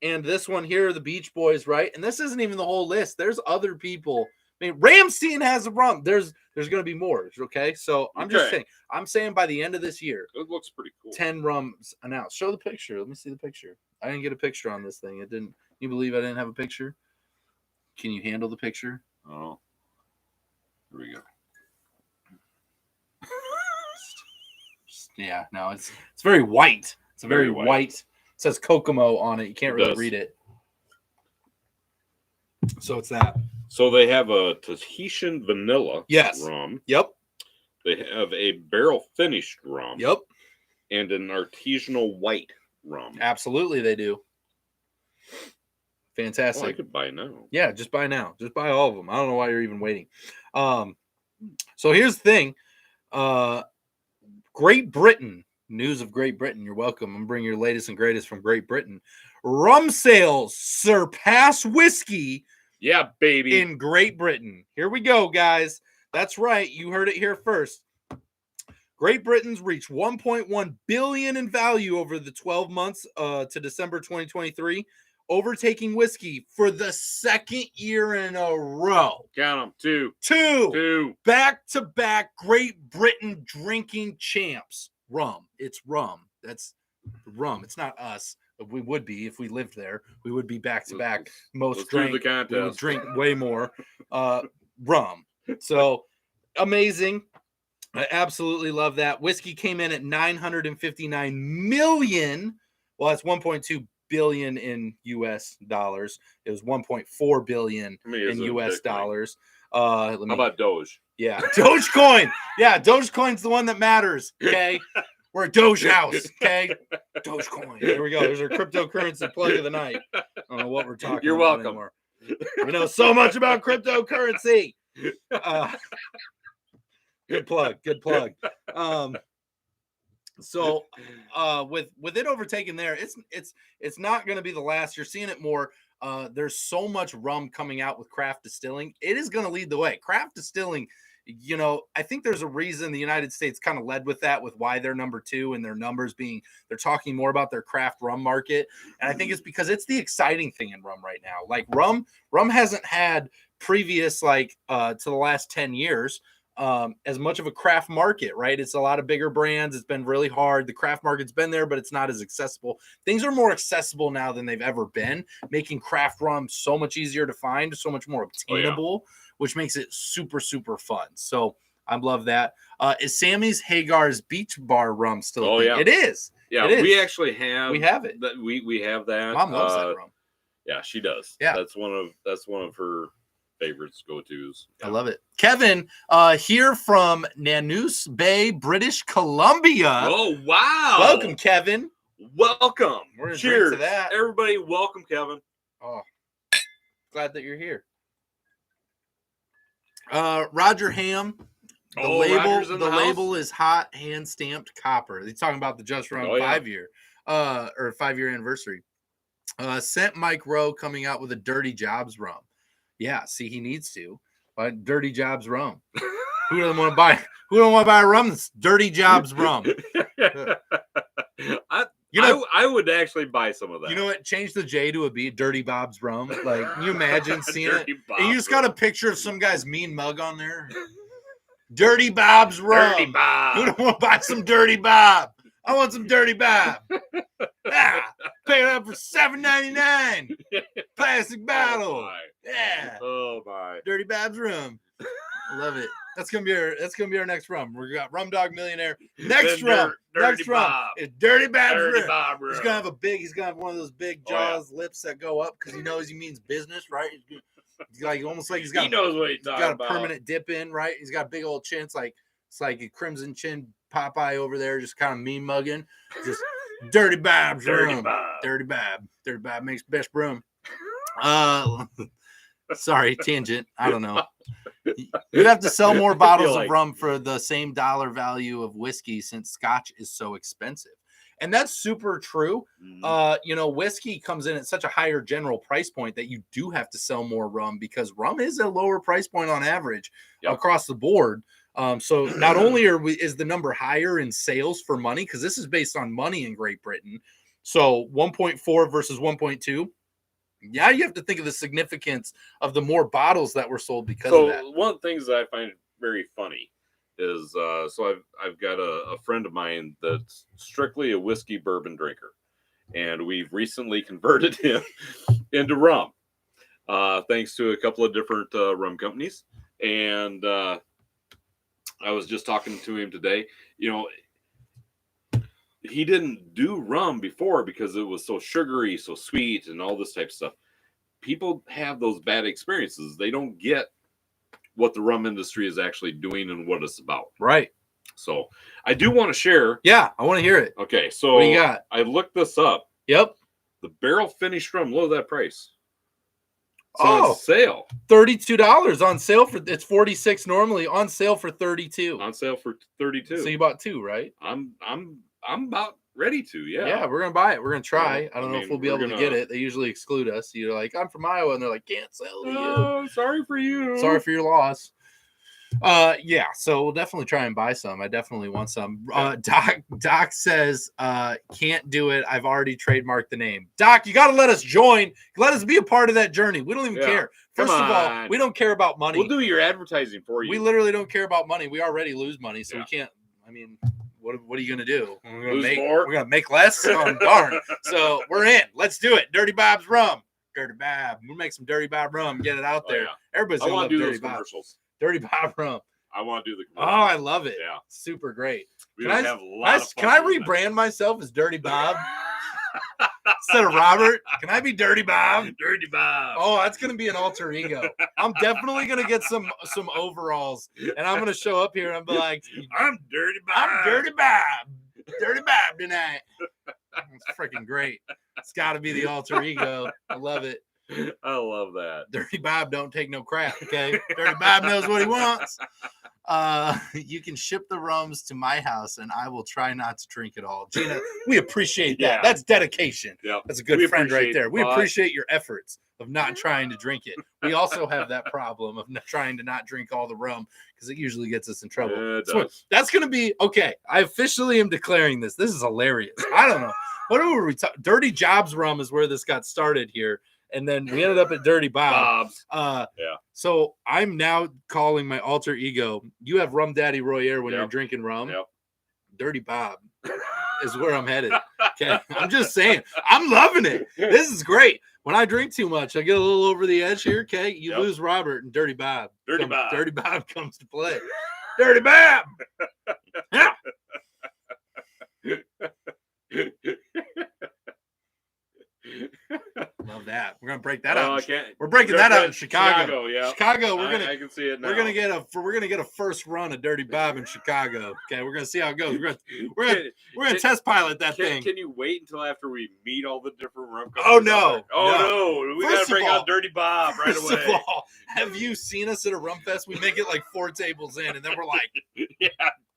this one here, the Beach Boys, right? And this isn't even the whole list. There's other people. I mean, Ramstein has a rum. There's going to be more. Okay, so I'm saying by the end of this year, it looks pretty cool. 10 rums announced. Show the picture. Let me see the picture. I didn't get a picture on this thing. It didn't. You believe I didn't have a picture? Can you handle the picture? Oh, here we go. Yeah, no, it's very white. It's a very white. It says Kokomo on it. You can't really read it. So it's that. So they have a Tahitian vanilla rum. Yep. They have a barrel finished rum. Yep. And an artisanal white rum. Absolutely, they do. Fantastic. I could buy now. Yeah, just buy now. Just buy all of them. I don't know why you're even waiting. So here's the thing. Great Britain. News of Great Britain. You're welcome. I'm bringing your latest and greatest from Great Britain. Rum sales surpass whiskey. Yeah, baby. In Great Britain. Here we go, guys. That's right. You heard it here first. Great Britain's reached 1.1 billion in value over the 12 months to December 2023, overtaking whiskey for the second year in a row. Count them. Two. Back-to-back Great Britain drinking champs. Rum. It's rum. That's rum. It's not us. We would be if we lived there. We would be back-to-back. Most drank. We would drink way more. Rum. So amazing. I absolutely love that. Whiskey came in at 959 million. Well, that's 1.2 billion in US dollars. It was 1.4 billion in US dollars. How about Doge? Yeah, Dogecoin. Yeah, Dogecoin's the one that matters. Okay, we're a Doge house. Okay, Dogecoin. Here we go. There's our cryptocurrency plug of the night. I don't know what we're talking. You're about welcome. Anymore. We know so much about cryptocurrency. Good plug. So with it overtaken there, it's not going to be the last. You're seeing it more. There's so much rum coming out with craft distilling. It is going to lead the way. Craft distilling, I think there's a reason the United States kind of led with that, with why they're number 2 and their numbers being, they're talking more about their craft rum market. And I think it's because it's the exciting thing in rum right now. Like rum hasn't had previous, to the last 10 years, as much of a craft market, right? It's a lot of bigger brands. It's been really hard. The craft market's been there, but it's not as accessible. Things are more accessible now than they've ever been, making craft rum so much easier to find, so much more obtainable, which makes it super, super fun. So I love that. Is Sammy's Hagar's Beach Bar rum still? Oh, yeah. It is. Yeah, it is. we actually have. We have it. We have that. Mom loves that rum. Yeah, she does. Yeah, that's one of her favorites, go-tos. Yeah. I love it. Kevin, here from Nanu's Bay, British Columbia. Oh, wow. Welcome, Kevin. Welcome. We're gonna Cheers drink to that. Everybody, welcome, Kevin. Oh, glad that you're here. Roger Ham. The label is hot, hand-stamped copper. He's talking about the Just Rum 5-year or 5-year anniversary. Sent Mike Rowe coming out with a Dirty Jobs rum. Yeah, see, he needs to. But Dirty Jobs rum. Who doesn't want to buy? Who don't want to buy a rum that's Dirty Jobs rum? I would actually buy some of that. You know what? Change the J to a B. Dirty Bob's rum. Like, can you imagine seeing it? Bob and you just got a picture of some guy's mean mug on there. Dirty Bob's rum. Dirty Bob. Who don't want to buy some Dirty Bob? I want some Dirty Bob. Pay it up for $7.99. Plastic bottle. Oh my. Yeah. Oh my. Dirty Bob's rum. I love it. That's gonna be our next rum. We got Rum Dog Millionaire. Next rum is Dirty Bob's rum. He's gonna have one of those big jaws, lips that go up because he knows he means business, right? He's like almost like he knows what he's talking about. Got a permanent dip in, right? He's got a big old chin. It's like a crimson chin Popeye over there, just kind of mean mugging. Just Dirty Bob's rum. Dirty Bob makes best rum. Sorry, tangent. I don't know. You'd have to sell more bottles of rum for the same dollar value of whiskey since Scotch is so expensive. And that's super true. Whiskey comes in at such a higher general price point that you do have to sell more rum because rum is a lower price point on average across the board. So not only is the number higher in sales for money, because this is based on money in Great Britain. So 1.4 versus 1.2. Yeah, you have to think of the significance of the more bottles that were sold because of that. One of the things that I find very funny is I've got a friend of mine that's strictly a whiskey bourbon drinker, and we've recently converted him into rum, thanks to a couple of different rum companies. And I was just talking to him today. He didn't do rum before because it was so sugary, so sweet, and all this type of stuff. People have those bad experiences. They don't get what the rum industry is actually doing and what it's about. Right. So I do want to share. Yeah, I want to hear it. Okay, so what do you got? I looked this up. Yep. The barrel finished rum, low that price. It's on sale. $32 on sale for it's $46 normally, on sale for $32. On sale for $32. So you bought 2, right? I'm about ready to. Yeah. Yeah, we're gonna buy it. We're gonna try. Well, I don't know if we'll be able to get it. They usually exclude us. You're like, I'm from Iowa, and they're like, can't sell to you. Oh, sorry for you. Sorry for your loss. Yeah, so we'll definitely try and buy some. I definitely want some. Doc says, can't do it. I've already trademarked the name. Doc, you got to let us join. Let us be a part of that journey. We don't even care. First of all, we don't care about money. We'll do your advertising for you. We literally don't care about money. We already lose money, so we can't. I mean, what are you gonna do? We're gonna make less. Oh, darn. So we're in. Let's do it. Dirty Bob's rum. Dirty Bob. We'll make some Dirty Bob rum. Get it out there. Everybody's gonna love Dirty Bob. Commercials. Dirty Bob rum. I want to do the commercials. Oh, I love it. Yeah. Super great. Can I rebrand myself as Dirty Bob? Instead of Robert, can I be Dirty Bob? Dirty Bob. Oh, that's gonna be an alter ego. I'm definitely gonna get some overalls, and I'm gonna show up here and be like, I'm Dirty Bob. I'm Dirty Bob. Dirty Bob tonight. It's freaking great. It's got to be the alter ego. I love it. I love that. Dirty Bob don't take no crap. Okay, Dirty Bob knows what he wants. You can ship the rums to my house, and I will try not to drink it all. Gina, we appreciate that. Yeah. That's dedication. Yep. That's a good friend right there. We appreciate your efforts of not trying to drink it. We also have that problem of trying to not drink all the rum because it usually gets us in trouble. Yeah, so that's going to be okay. I officially am declaring this. This is hilarious. I don't know. What were we talking? Dirty Jobs rum is where this got started here. And then we ended up at Dirty Bob's. Yeah. So I'm now calling my alter ego. You have Rum Daddy Royer when you're drinking rum. Yep. Dirty Bob is where I'm headed. Okay. I'm just saying. I'm loving it. This is great. When I drink too much, I get a little over the edge here. Okay. You lose Robert and Dirty Bob. Dirty Bob comes to play. Dirty Bob. Yeah. Love that. We're gonna break that out. We're breaking that out in Chicago. Yeah. Chicago. I can see it now. We're gonna get a first run of Dirty Bob in Chicago. Okay, we're gonna see how it goes. We're gonna test pilot that thing. Can you wait until after we meet all the different rum companies? Oh no! No! We gotta bring out Dirty Bob right away. First of all, have you seen us at a rum fest? We make it like 4 tables in, and then we're like, yeah.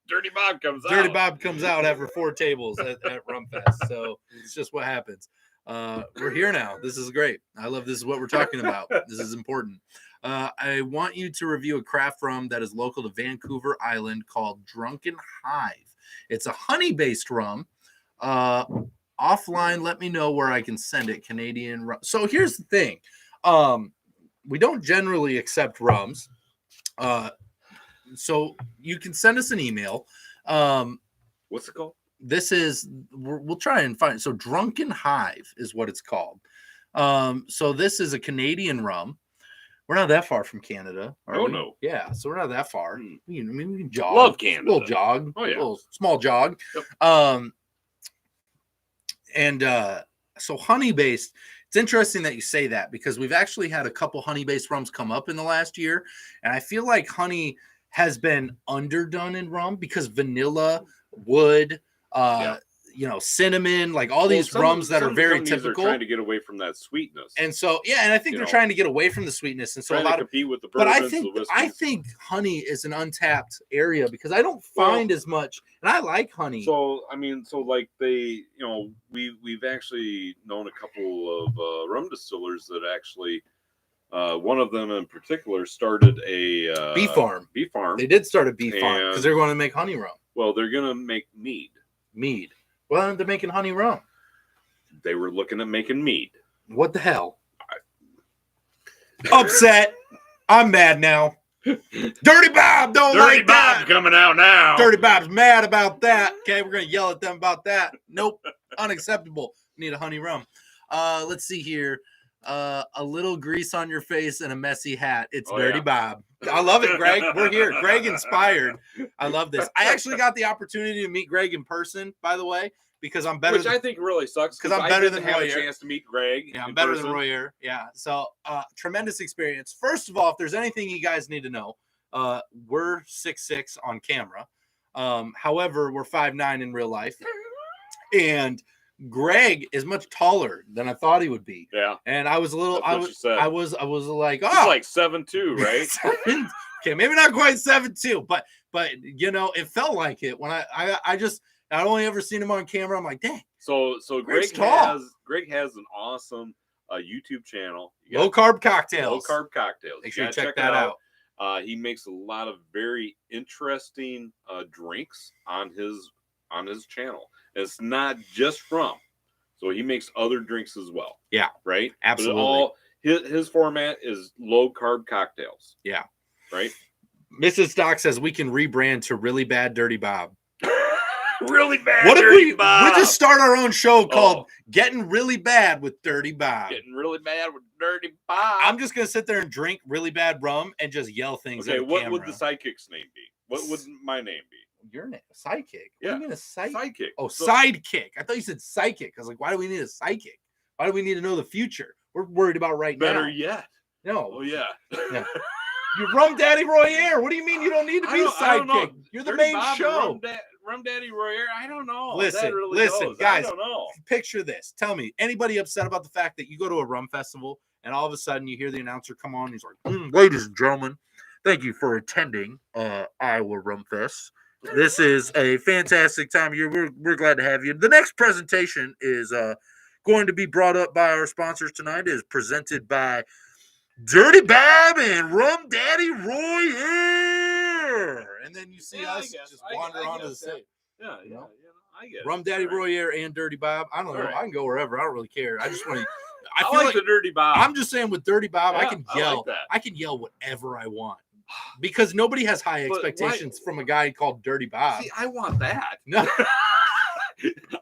Dirty Bob comes out. Dirty Bob comes out after 4 tables at rum fest. So it's just what happens. We're here now. This is great. I love this is what we're talking about. This is important. I want you to review a craft rum that is local to Vancouver Island called Drunken Hive. It's a honey-based rum. Offline, let me know where I can send it. Canadian rum. So here's the thing. We don't generally accept rums. So you can send us an email. What's it called? This is we'll try and find it. So Drunken Hive is what it's called. So this is a Canadian rum. We're not that far from Canada. No. Yeah, so we're not that far. We can jog. Love Canada. A little jog. Oh yeah. A little small jog. Yep. So honey based. It's interesting that you say that because we've actually had a couple honey based rums come up in the last year, and I feel like honey has been underdone in rum because vanilla, wood, cinnamon, like all these rums that are very typical. Are trying to get away from that sweetness, and so and I think they're trying to get away from the sweetness, and so a lot of compete with the bourbons, I think honey is an untapped area because I don't find as much, and I like honey. So like they, we've actually known a couple of rum distillers that actually. One of them in particular started a bee farm. They did start a bee farm because they're going to make honey rum. Well, they're going to make mead. Well, they're making honey rum. They were looking at making mead. What the hell? Upset. I'm mad now. Dirty Bob don't like that. Dirty Bob coming out now. Dirty Bob's mad about that. Okay, we're going to yell at them about that. Nope. Unacceptable. Need a honey rum. Let's see here. A little grease on your face and a messy hat. It's Dirty Bob. I love it, Greg. We're here. Greg inspired. I love this. I actually got the opportunity to meet Greg in person, by the way, because I'm better. Which I think really sucks because I'm better than Royer. Royer. Have a chance to meet Greg. Yeah, I'm better than Royer. Yeah. So tremendous experience. First of all, if there's anything you guys need to know, we're 6'6" on camera. However, we're 5'9" in real life, and Greg is much taller than I thought he would be. Yeah. And I was a little, I was like, he's like 7'2", right? Okay, maybe not quite 7'2", but you know, it felt like it when I'd only ever seen him on camera. I'm like, dang. So Greg has an awesome YouTube channel. Low carb cocktails. Make sure you check that out. He makes a lot of very interesting drinks on his channel. It's not just rum, so he makes other drinks as well. Yeah, right. Absolutely. But his format is low carb cocktails. Yeah, right. Mrs. Stock says we can rebrand to Really Bad Dirty Bob. Really bad. What Dirty if Bob. we just start our own show called Getting Really Bad with Dirty Bob? Getting Really Bad with Dirty Bob. I'm just gonna sit there and drink really bad rum and just yell things. Okay, at what camera. would the sidekick's name be? What would my name be? Your name, sidekick. What do you mean a sidekick? Oh, sidekick. I thought you said psychic. I was like, why do we need a psychic? Why do we need to know the future? We're worried about right now. Better yet. No. Oh yeah. You're Rum Daddy Royer. What do you mean you don't need to be a sidekick? You're the main show. Rum Daddy Royer. I don't know. Listen, goes. guys. I don't know. Picture this. Tell me, anybody upset about the fact that you go to a rum festival and all of a sudden you hear the announcer come on? And he's like, "Ladies and gentlemen, thank you for attending Iowa Rum Fest. This is a fantastic time of year. We're glad to have you. The next presentation is going to be brought up by our sponsors tonight. It is presented by Dirty Bob and Rum Daddy Royer." And then you see us just wander onto the stage. Yeah, I get it. Rum Daddy Royer and Dirty Bob. I don't know. Right. I can go wherever. I don't really care. I just want to. I feel like the Dirty Bob. I'm just saying with Dirty Bob, I can yell. I can yell whatever I want. Because nobody has high expectations from a guy called Dirty Bob. See, I want that. No.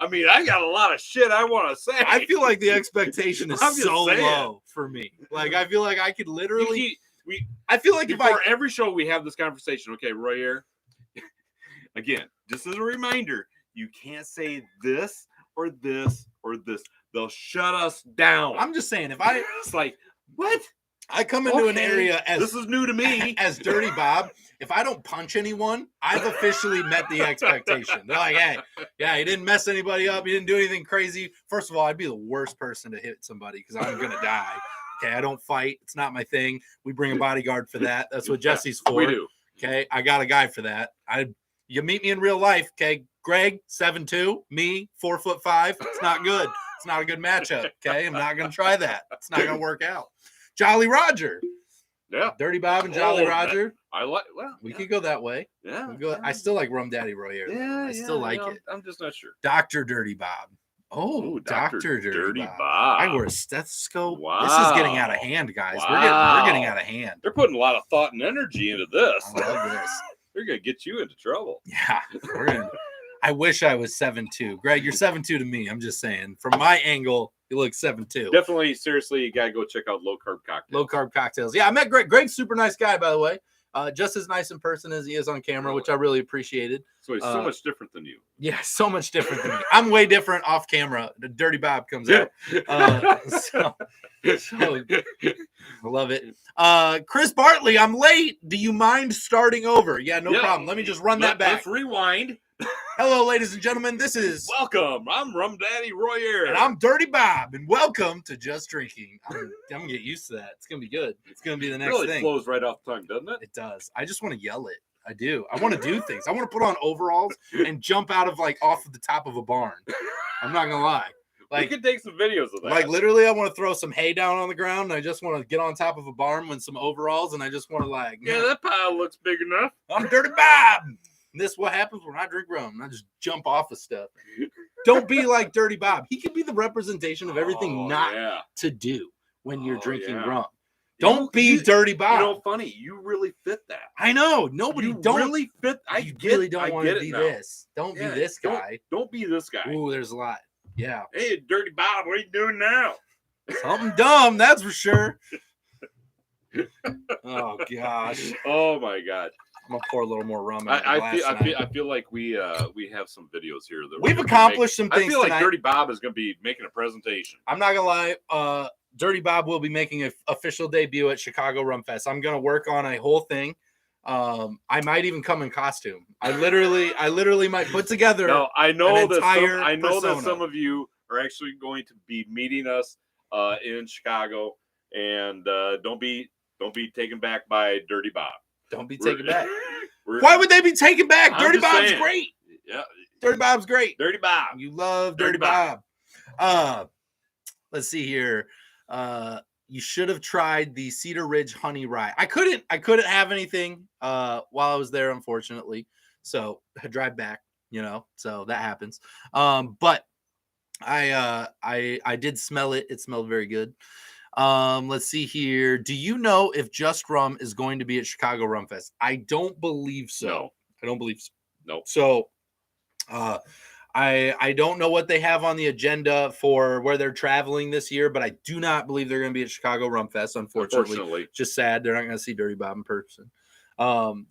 I mean, I got a lot of shit I want to say. I feel like the expectation is so low for me. Like, I feel like I could literally. I feel like before every show we have this conversation. Okay, Royer. Again, just as a reminder, you can't say this or this or this. They'll shut us down. I'm just saying, it's like, what? I come into an area as this is new to me as Dirty Bob. If I don't punch anyone, I've officially met the expectation. They're like, hey, yeah, he didn't mess anybody up. He didn't do anything crazy. First of all, I'd be the worst person to hit somebody because I'm going to die. Okay, I don't fight. It's not my thing. We bring a bodyguard for that. That's what Jesse's for. We do. Okay, I got a guy for that. You meet me in real life, okay? Greg, 7'2", me, 4'5". It's not good. It's not a good matchup, okay? I'm not going to try that. It's not going to work out. Jolly Roger. Yeah. Dirty Bob and Jolly Roger. We could go that way. Yeah. I still like Rum Daddy Royer. Yeah. I still like it. I'm just not sure. Dr. Dirty Bob. Oh, Dr. Dirty Bob. I wear a stethoscope. Wow. This is getting out of hand, guys. Wow. We're getting out of hand. They're putting a lot of thought and energy into this. I love this. They're going to get you into trouble. Yeah. I wish I was 7'2". Greg, you're 7'2" to me. I'm just saying. From my angle, you look 7'2". Definitely, seriously, you got to go check out Low Carb Cocktails. Low Carb Cocktails. Yeah, I met Greg. Greg's super nice guy, by the way. Just as nice in person as he is on camera, which I really appreciated. So he's so much different than you. Yeah, so much different than me. I'm way different off camera. The Dirty Bob comes out. So I love it. Chris Bartley, I'm late. Do you mind starting over? Yeah, no problem. Let me just run that back. Let's rewind. Hello, ladies and gentlemen. This is welcome. I'm Rum Daddy Royer, and I'm Dirty Bob, and welcome to Just Drinking. I'm gonna get used to that. It's gonna be good. It's gonna be the next thing. It really flows right off the tongue, doesn't it? It does. I just want to yell it. I do. I want to do things. I want to put on overalls and jump out of off of the top of a barn. I'm not gonna lie. We could take some videos of that. Like literally, I want to throw some hay down on the ground, and I just want to get on top of a barn with some overalls, and I just want to that pile looks big enough. I'm Dirty Bob. And this is what happens when I drink rum. I just jump off of stuff. Don't be like Dirty Bob. He could be the representation of everything to do when you're drinking rum. Don't be Dirty Bob. You know, funny. You really fit that. I know. Nobody don't really fit. I really don't want to be this. Don't be this guy. Don't be this guy. Ooh, there's a lot. Yeah. Hey, Dirty Bob, what are you doing now? Something dumb, that's for sure. Oh gosh. Oh my God. I'm gonna pour a little more rum in I feel like we have some videos here that we've accomplished some things. I feel like tonight. Dirty Bob is gonna be making a presentation. I'm not gonna lie. Dirty Bob will be making an official debut at Chicago Rum Fest. I'm gonna work on a whole thing. I might even come in costume. I literally might put together. No, I know that some of you are actually going to be meeting us in Chicago, and don't be taken back by Dirty Bob. Don't be taken back. Why would they be taken back? Dirty Bob's great. Yeah, Dirty Bob's great. Dirty Bob. You love Dirty Bob. Let's see here. You should have tried the Cedar Ridge Honey Rye. I couldn't have anything while I was there, unfortunately. So I drive back, so that happens. But I did smell it. It smelled very good. Let's see here. Do you know if Just Rum is going to be at Chicago Rum Fest? I don't believe so. No. I don't believe so. No. So I don't know what they have on the agenda for where they're traveling this year, but I do not believe they're going to be at Chicago Rum Fest, unfortunately. Just sad. They're not going to see Dirty Bob in person.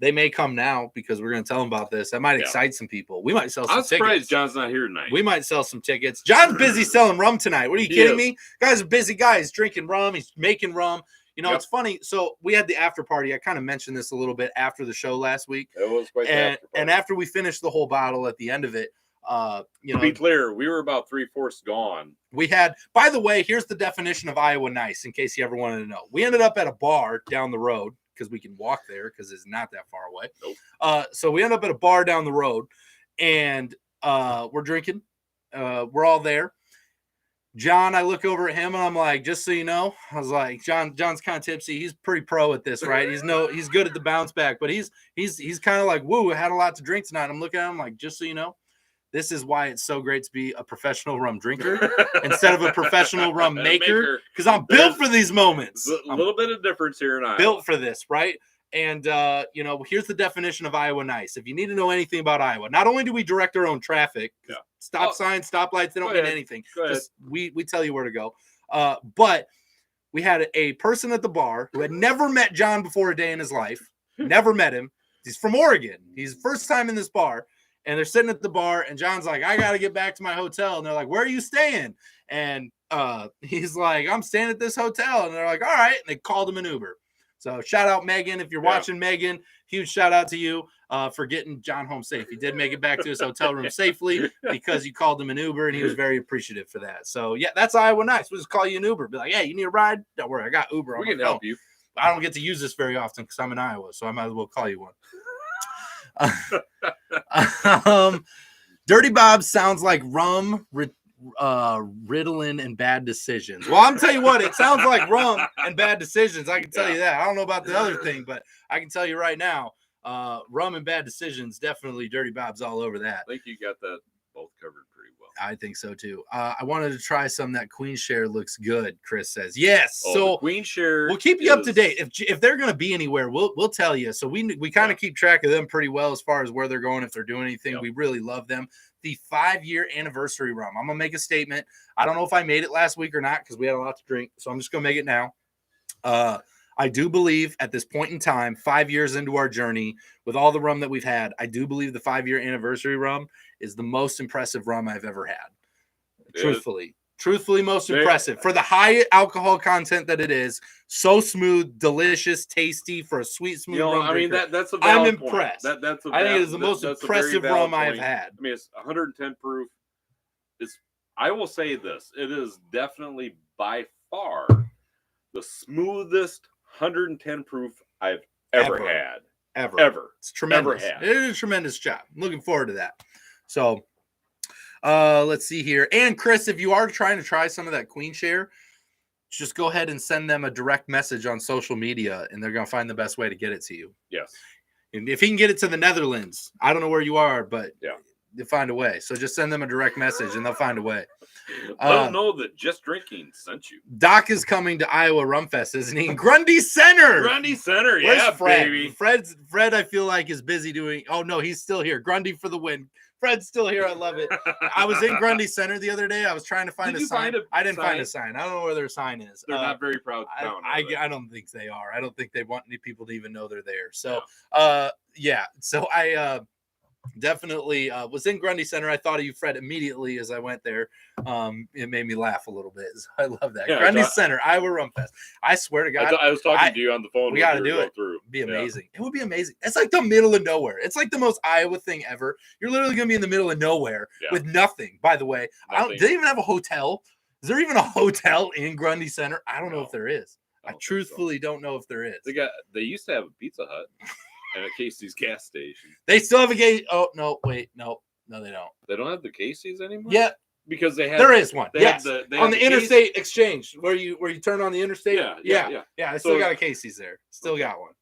They may come now because we're going to tell them about this. That might excite some people. We might sell some tickets. I'm surprised John's not here tonight. We might sell some tickets. John's busy selling rum tonight. What are you kidding me? Guy's a busy guy. He's drinking rum. He's making rum. It's funny. So we had the after party. I kind of mentioned this a little bit after the show last week. It was quite the after party. And after we finished the whole bottle at the end of it, to be clear, we were about 3/4 gone. We had, by the way, here's the definition of Iowa nice, in case you ever wanted to know. We ended up at a bar down the road because we can walk there because it's not that far away. Nope. So we ended up at a bar down the road, and we're drinking. We're all there. John, I look over at him and I'm like, just so you know, I was like, John's kind of tipsy. He's pretty pro at this, right? He's good at the bounce back, but he's kind of like, woo, I had a lot to drink tonight. I'm looking at him like, just so you know, this is why it's so great to be a professional rum drinker instead of a professional rum maker, because I'm built for these moments. A little bit of difference here in Iowa. Built for this, right? And, here's the definition of Iowa nice. If you need to know anything about Iowa, not only do we direct our own traffic, stop signs, stoplights, they don't mean anything. Just we tell you where to go. But we had a person at the bar who had never met John before a day in his life, never met him. He's from Oregon. He's first time in this bar. And they're sitting at the bar, and John's like, I got to get back to my hotel. And they're like, where are you staying? And he's like, I'm staying at this hotel. And they're like, all right. And they called him an Uber. So shout out Megan. If you're watching, Megan, huge shout out to you for getting John home safe. He did make it back to his hotel room safely because you called him an Uber, and he was very appreciative for that. So, yeah, that's Iowa nice. We'll just call you an Uber. Be like, hey, you need a ride? Don't worry. I got Uber on my phone. We can help you. I don't get to use this very often because I'm in Iowa, so I might as well call you one. Dirty Bob sounds like rum, Ritalin, and bad decisions. Well, I'm tell you what, it sounds like rum and bad decisions. I can tell you that. I don't know about the other thing, but I can tell you right now, rum and bad decisions, definitely Dirty Bob's all over that. I think you got that both covered pretty well. I think so too. I wanted to try some. That Queen Share looks good, Chris says. Yes. So Queen Share, we'll keep you up to date. If they're going to be anywhere, we'll tell you. So we kind of keep track of them pretty well as far as where they're going, if they're doing anything. Yep. We really love them. The 5-year anniversary rum. I'm gonna make a statement. I don't know if I made it last week or not because we had a lot to drink. So I'm just gonna make it now. I do believe at this point in time, 5 years into our journey, with all the rum that we've had, I do believe the 5-year anniversary rum is the most impressive rum I've ever had. Truthfully, most impressive for the high alcohol content that it is. So smooth, delicious, tasty for a sweet, smooth rum. I mean, that's a I'm impressed. I think it is the most impressive rum I've had. I mean, it's 110 proof. I will say this: it is definitely by far the smoothest 110 proof I've ever had. Ever. It's tremendous. It is a tremendous job. I'm looking forward to that. So, let's see here. And Chris, if you are trying to try some of that Queen Share, just go ahead and send them a direct message on social media, and they're going to find the best way to get it to you. Yes. And if he can get it to the Netherlands, I don't know where you are, but they'll find a way. So just send them a direct message, and they'll find a way. Let them know that Just Drinking sent you. Doc is coming to Iowa Rum Fest, isn't he? In Grundy Center. Grundy Center, Where's Fred? Baby. Fred, I feel like, is busy doing. Oh no, he's still here. Grundy for the win. Fred's still here. I love it. I was in Grundy Center the other day. I was trying to find a sign. I didn't find a sign. I don't know where their sign is. They're not very proud town. I don't think they are. I don't think they want any people to even know they're there. So, So definitely was in Grundy Center. I thought of you, Fred, immediately as I went there. It made me laugh a little bit. I love that. Yeah, Grundy Center, Iowa Rum Fest. I swear to God, I was talking to you on the phone. We when got to we were do going it. Through. It'd be amazing. It would be amazing. It's like the middle of nowhere. It's like the most Iowa thing ever. You're literally going to be in the middle of nowhere with nothing, by the way. Do they even have a hotel? Is there even a hotel in Grundy Center? I don't know if there is. I truthfully don't know if there is. They used to have a Pizza Hut and a Casey's gas station. They still have a gate. Oh, no, wait. No, they don't. They don't have the Casey's anymore? Yeah. Because there is one. Yes. On the interstate exchange where you turn on the interstate. Yeah. I still got a Casey's there. Still got one.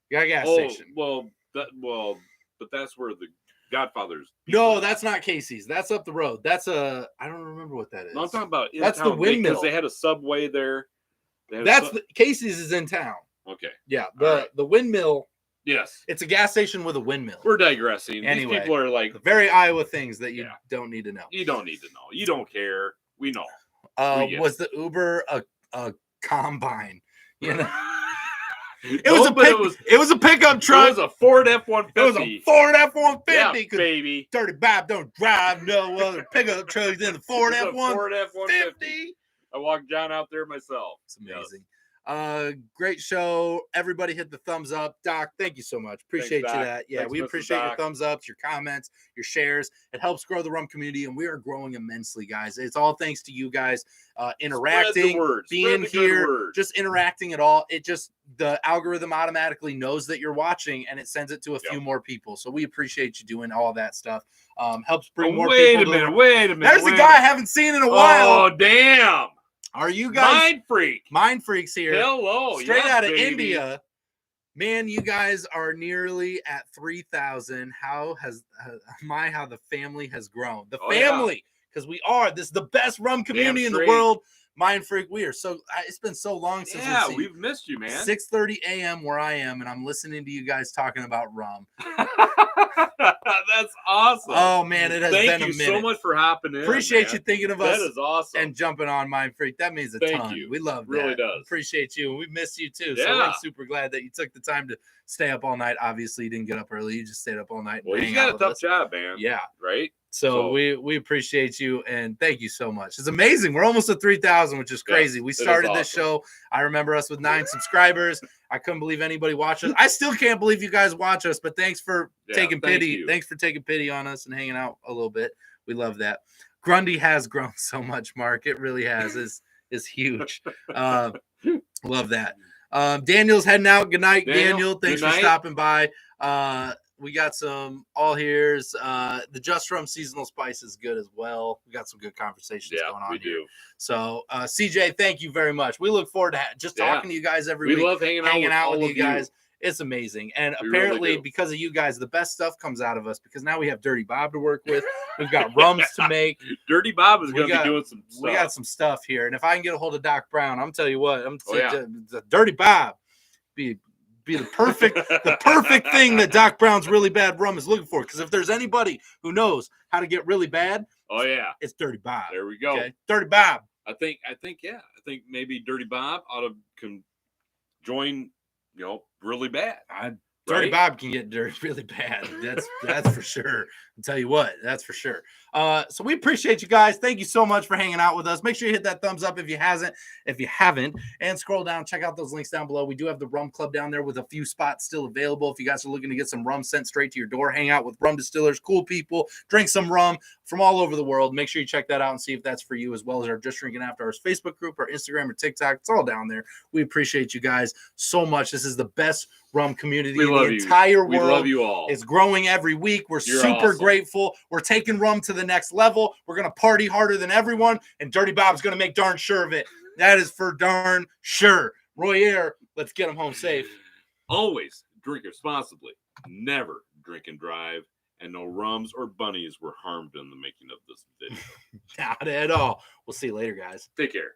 You got a gas station. But that's where the Godfather's. No, that's not Casey's. That's up the road. That's I don't remember what that is. No, I'm talking about that's the windmill. Because they had a Subway there. Casey's is in town. Okay. Yeah. The windmill. Yes. It's a gas station with a windmill. We're digressing. Anyway, these people are like very Iowa things that you don't need to know. You don't need to know. You don't care. We know. Was the Uber a combine? You know. It was a pickup truck. It was a Ford F-150. It was a Ford F-150. Yeah, baby. Dirty Bob don't drive no other pickup trucks than the Ford F-150. Ford F-150. I walked John out there myself. It's amazing. Great show. Everybody hit the thumbs up. Doc, thank you so much. Appreciate you that. Yeah, we appreciate your thumbs ups, your comments, your shares. It helps grow the rum community, and we are growing immensely, guys. It's all thanks to you guys interacting, being here, just interacting at all. The algorithm automatically knows that you're watching, and it sends it to a few more people. So we appreciate you doing all that stuff. Helps bring more people. Wait a minute. There's a guy I haven't seen in a while. Oh, damn. Are you guys Mind Freaks here? Hello, straight out of India. Man, you guys are nearly at 3,000. How the family has grown. The family, because this is the best rum community in the world. Mind Freak, it's been so long since we've missed you, man. 6:30 a.m. where I am, and I'm listening to you guys talking about rum. That's awesome. Oh man, it has been a minute. Thank you so much for hopping in. Appreciate you thinking of us. That is awesome. And jumping on Mind Freak. That means a ton. Thank you. We love that. Really does. Appreciate you. And we miss you too. So we're super glad that you took the time to stay up all night. Obviously, you didn't get up early. You just stayed up all night. Well, you got a tough job, man. Yeah. Right? So we appreciate you and thank you so much. It's amazing. We're almost at 3,000, which is crazy. We started this show. I remember us with 9 subscribers. I couldn't believe anybody watched us. I still can't believe you guys watch us, but thanks for taking pity. Thanks for taking pity on us and hanging out a little bit. We love that. Grundy has grown so much, Mark. It really has. It's huge. Love that. Daniel's heading out. Good night, Daniel. Thanks for stopping by. We got some all here's. The Just Rum seasonal spice is good as well. We got some good conversations going on here. So, CJ, thank you very much. We look forward to just talking to you guys every week. We love hanging out with you guys. It's amazing. And apparently, because of you guys, the best stuff comes out of us because now we have Dirty Bob to work with. We've got rums to make. Dirty Bob is going to be doing some stuff. We got some stuff here. And if I can get a hold of Doc Brown, I'm telling you what, the Dirty Bob be the perfect thing that Doc Brown's really bad rum is looking for. Because if there's anybody who knows how to get really bad, it's Dirty Bob. There we go. Okay? Dirty Bob. I think maybe Dirty Bob ought to join, really bad. Dirty Bob can get really bad. That's for sure. I'll tell you what, that's for sure. So we appreciate you guys. Thank you so much for hanging out with us. Make sure you hit that thumbs up if you haven't, and scroll down, check out those links down below. We do have the Rum Club down there with a few spots still available. If you guys are looking to get some rum sent straight to your door, hang out with rum distillers, cool people, drink some rum from all over the world. Make sure you check that out and see if that's for you, as well as our Just Drinking After Hours Facebook group, our Instagram, or TikTok. It's all down there. We appreciate you guys so much. This is the best rum community in the entire world. We love you all. It's growing every week. We're super grateful. We're taking rum to the next level. We're going to party harder than everyone, and Dirty Bob's going to make darn sure of it. That is for darn sure. Royer, let's get him home safe. Always drink responsibly. Never drink and drive. And no rums or bunnies were harmed in the making of this video. Not at all. We'll see you later, guys. Take care.